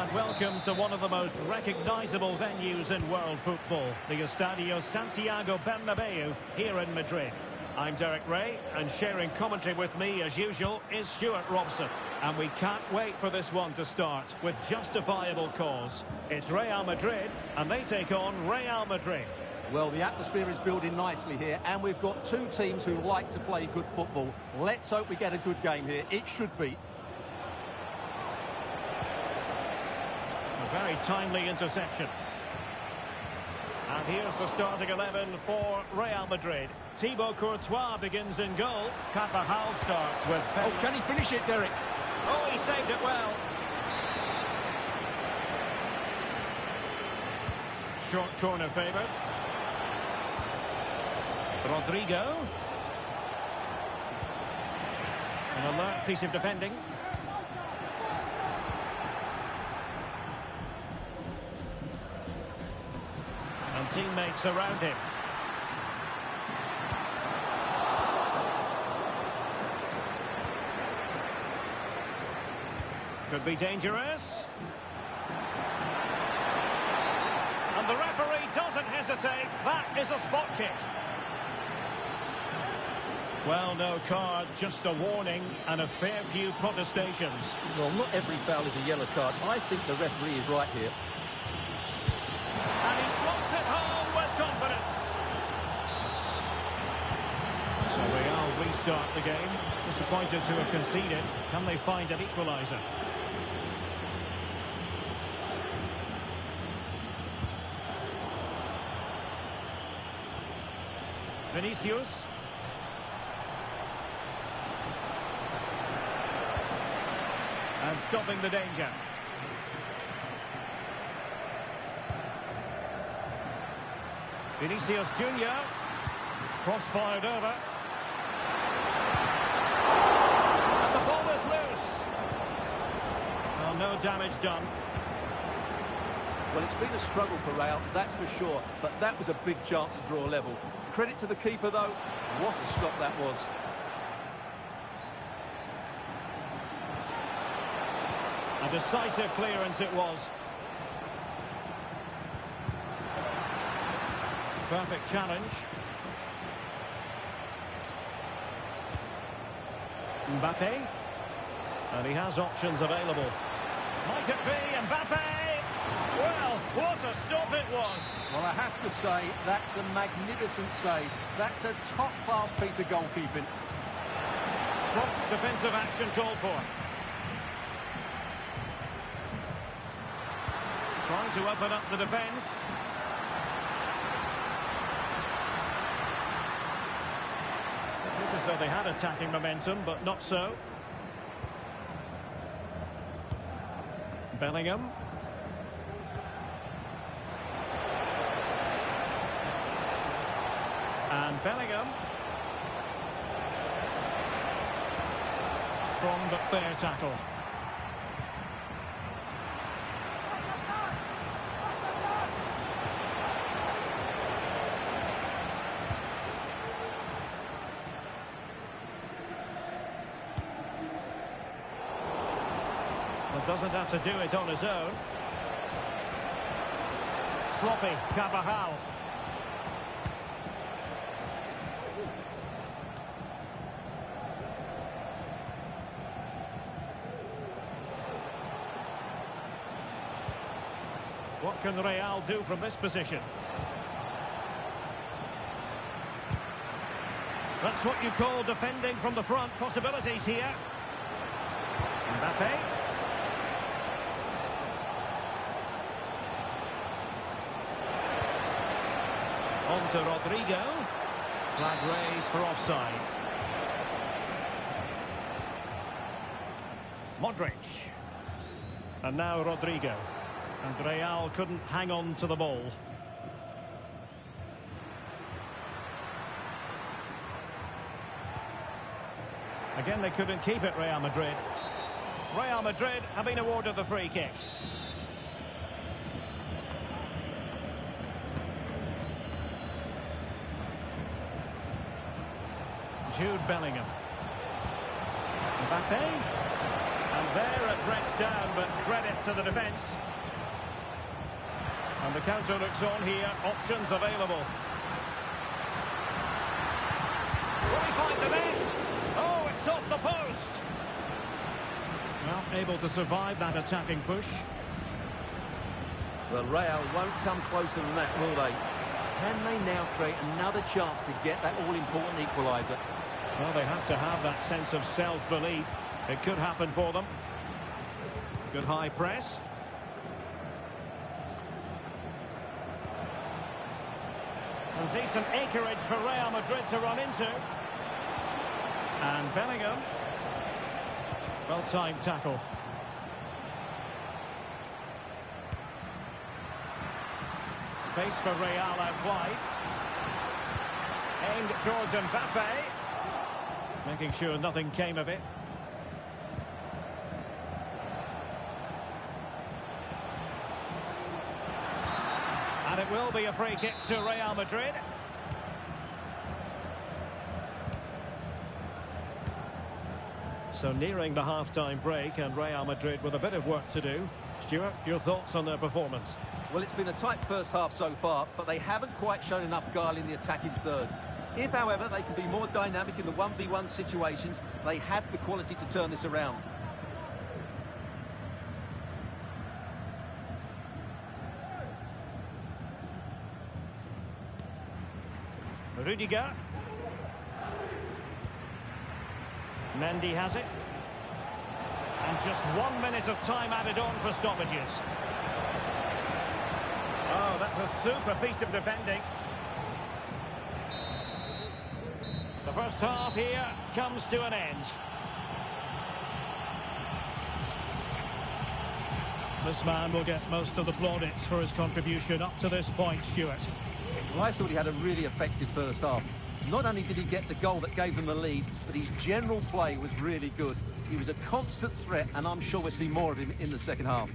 And welcome to one of the most recognisable venues in world football, the Estadio Santiago Bernabeu here in Madrid. I'm Derek Ray, and sharing commentary with me, as usual, is Stuart Robson. And we can't wait for this one to start with justifiable cause. It's Real Madrid, and they take on Real Madrid. Well, the atmosphere is building nicely here, and we've got two teams who like to play good football. Let's hope we get a good game here. It should be. A very timely interception. And here's the starting 11 for Real Madrid. Thibaut Courtois begins in goal. Carvajal starts with... Oh, can he finish it, Derek? Oh, he saved it well. Short corner favoured. Rodrigo. An alert piece of defending. And teammates around him. Could be dangerous. And the referee doesn't hesitate. That is a spot kick. Well, no card, just a warning and a fair few protestations. Well, not every foul is a yellow card. I think the referee is right here. And he slots it home with confidence. So Real restart the game. Disappointed to have conceded. Can they find an equaliser? Vinicius. And stopping the danger. Vinicius Junior. Cross-fired over. And the ball is loose. Well, no damage done. Well, it's been a struggle for Real, that's for sure. But that was a big chance to draw level. Credit to the keeper, though. What a stop that was. A decisive clearance it was. Perfect challenge. Mbappe. And he has options available. Might it be Mbappe? Well, what a stop it was. Well, I have to say, that's a magnificent save. That's a top-class piece of goalkeeping. Prompt defensive action called for. Trying to open up the defence. Looked as though they had attacking momentum, but not so. Bellingham. And Bellingham. Strong but fair tackle. Well, doesn't have to do it on his own. Sloppy, Carvajal. What can Real do from this position? That's what you call defending from the front. Possibilities here. Mbappe. On to Rodrigo. Flag raised for offside. Modric. And now Rodrigo. And Real couldn't hang on to the ball. Again, they couldn't keep it, Real Madrid. Real Madrid have been awarded the free kick. Jude Bellingham. Mbappe. And And there it breaks down, but credit to the defence. And the counter looks on here. Options available. Will he find the net? Oh, it's off the post. Well, able to survive that attacking push. Well, Real won't come closer than that, will they? Can they now create another chance to get that all-important equaliser? Well, they have to have that sense of self-belief. It could happen for them. Good high press. And decent acreage for Real Madrid to run into. And Bellingham. Well-timed tackle. Space for Real out wide. Aimed towards Mbappe. Making sure nothing came of it. And it will be a free kick to Real Madrid. So nearing the half-time break, and Real Madrid with a bit of work to do. Stuart, your thoughts on their performance? Well, it's been a tight first half so far, but they haven't quite shown enough guile in the attacking third. If, however, they can be more dynamic in the 1v1 situations, they have the quality to turn this around. Rudiger. Mendy has it. And just 1 minute of time added on for stoppages. Oh, that's a super piece of defending. The first half here comes to an end. This man will get most of the plaudits for his contribution up to this point, Stuart. Well, I thought he had a really effective first half. Not only did he get the goal that gave them the lead, but his general play was really good. He was a constant threat, and I'm sure we'll see more of him in the second half.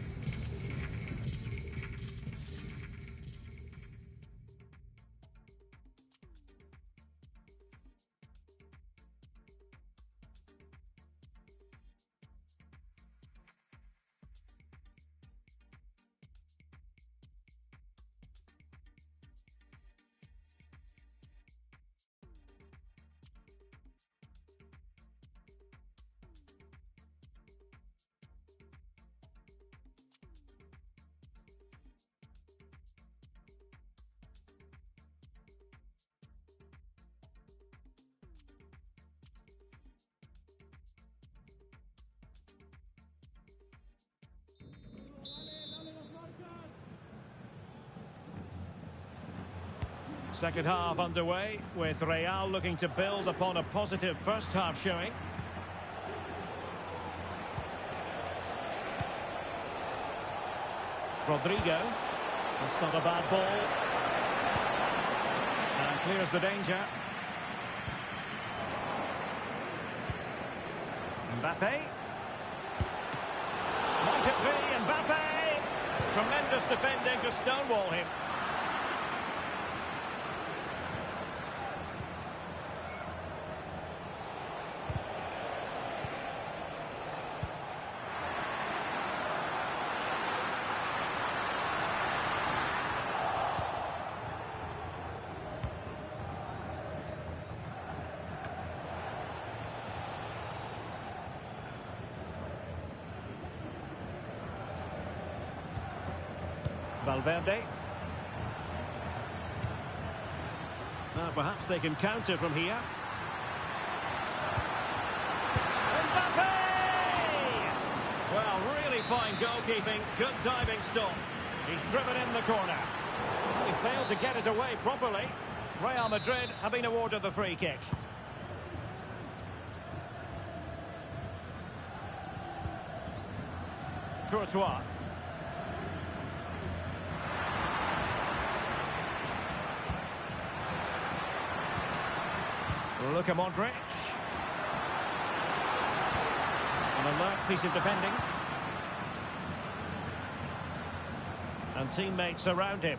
Second half underway, with Real looking to build upon a positive first half showing. Rodrigo. That's not a bad ball. And clears the danger. Mbappe. Might it be Mbappe? Tremendous defending to stonewall him. Valverde. Now perhaps they can counter from here. Mbappe! Well, really fine goalkeeping, good diving stop. He's driven in the corner. He failed to get it away properly. Real Madrid have been awarded the free kick. Courtois. Luka Modric. An alert piece of defending. And teammates around him.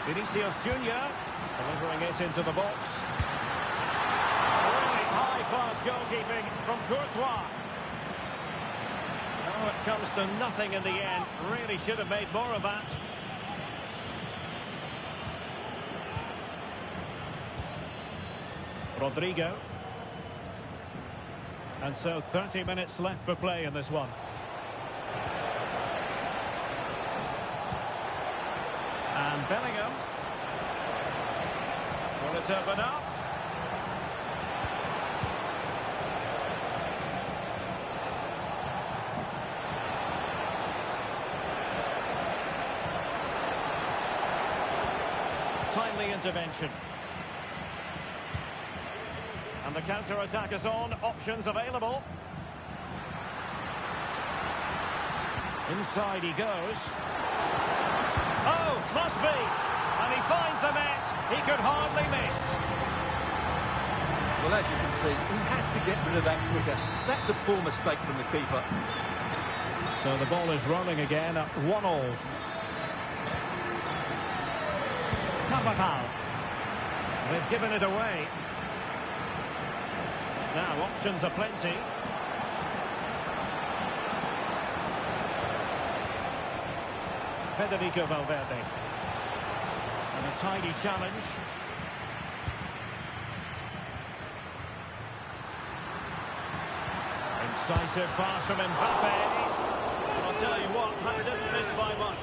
Vinicius Junior delivering it into the box. world-class goalkeeping from Courtois. Oh, it comes to nothing in the end. Really should have made more of that. Rodrigo. And so 30 minutes left for play in this one. And Bellingham. Will it open up? Timely intervention. And the counter-attack is on. Options available. Inside he goes. Oh, must be. And he finds the net. He could hardly miss. Well, as you can see, he has to get rid of that quicker. That's a poor mistake from the keeper. So the ball is rolling again at 1-1. Carvajal. They've given it away. Now options are plenty. Federico Valverde. And a tidy challenge. Incisive pass from Mbappe. And I'll tell you what, that didn't miss by much.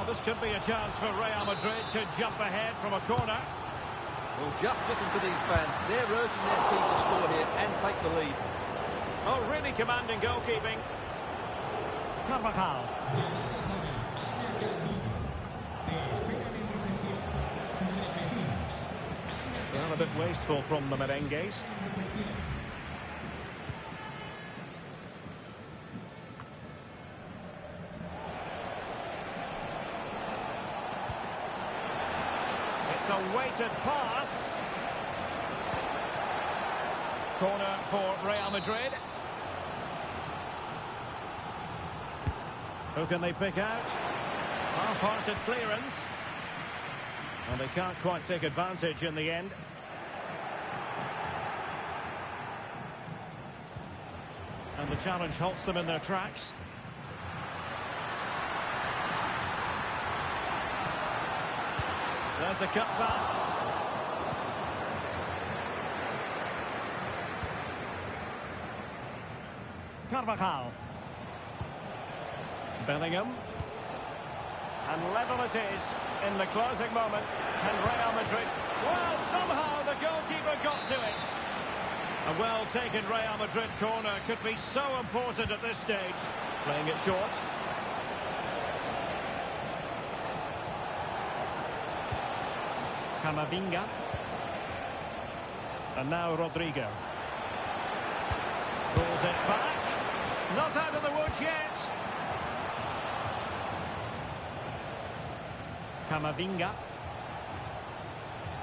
This could be a chance for Real Madrid to jump ahead from a corner. Well, just listen to these fans. They're urging their team to score here and take the lead. Oh, really commanding goalkeeping. Carvajal. Well, a bit wasteful from the merengues. A weighted pass. Corner for Real Madrid. Who can they pick out? Half-hearted clearance. And they can't quite take advantage in the end. And the challenge halts them in their tracks. There's the cutback. Carvajal. Bellingham. And level it is in the closing moments. Can Real Madrid... Well, somehow the goalkeeper got to it. A well-taken Real Madrid corner could be so important at this stage. Playing it short. Camavinga. And now Rodrigo. Pulls it back. Not out of the woods yet. Camavinga.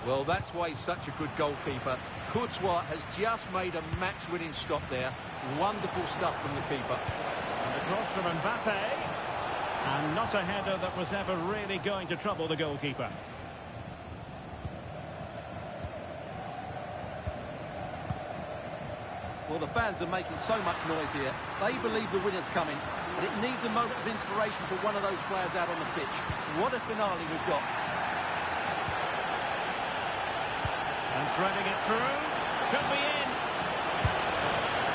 Well, that's why he's such a good goalkeeper. Courtois has just made a match-winning stop there. Wonderful stuff from the keeper. And a cross from Mbappe. And not a header that was ever really going to trouble the goalkeeper. Well, the fans are making so much noise here. They believe the winner's coming, but it needs a moment of inspiration for one of those players out on the pitch. What a finale we've got. And threading it through. Could be in.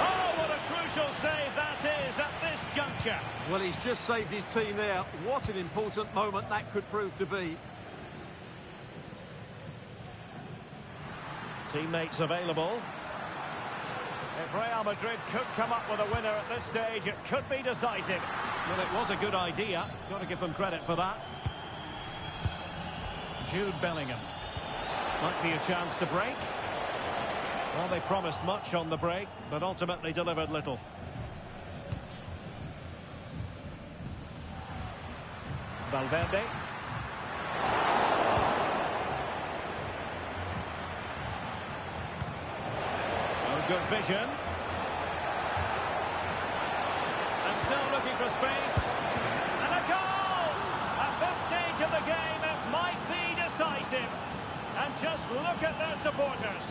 Oh, what a crucial save that is at this juncture. Well, he's just saved his team there. What an important moment that could prove to be. Teammates available. If Real Madrid could come up with a winner at this stage, it could be decisive. Well, it was a good idea. Got to give them credit for that. Jude Bellingham. Might be a chance to break. Well, they promised much on the break, but ultimately delivered little. Valverde. Oh, good vision. for space. And a goal! At this stage of the game, it might be decisive. And just look at their supporters.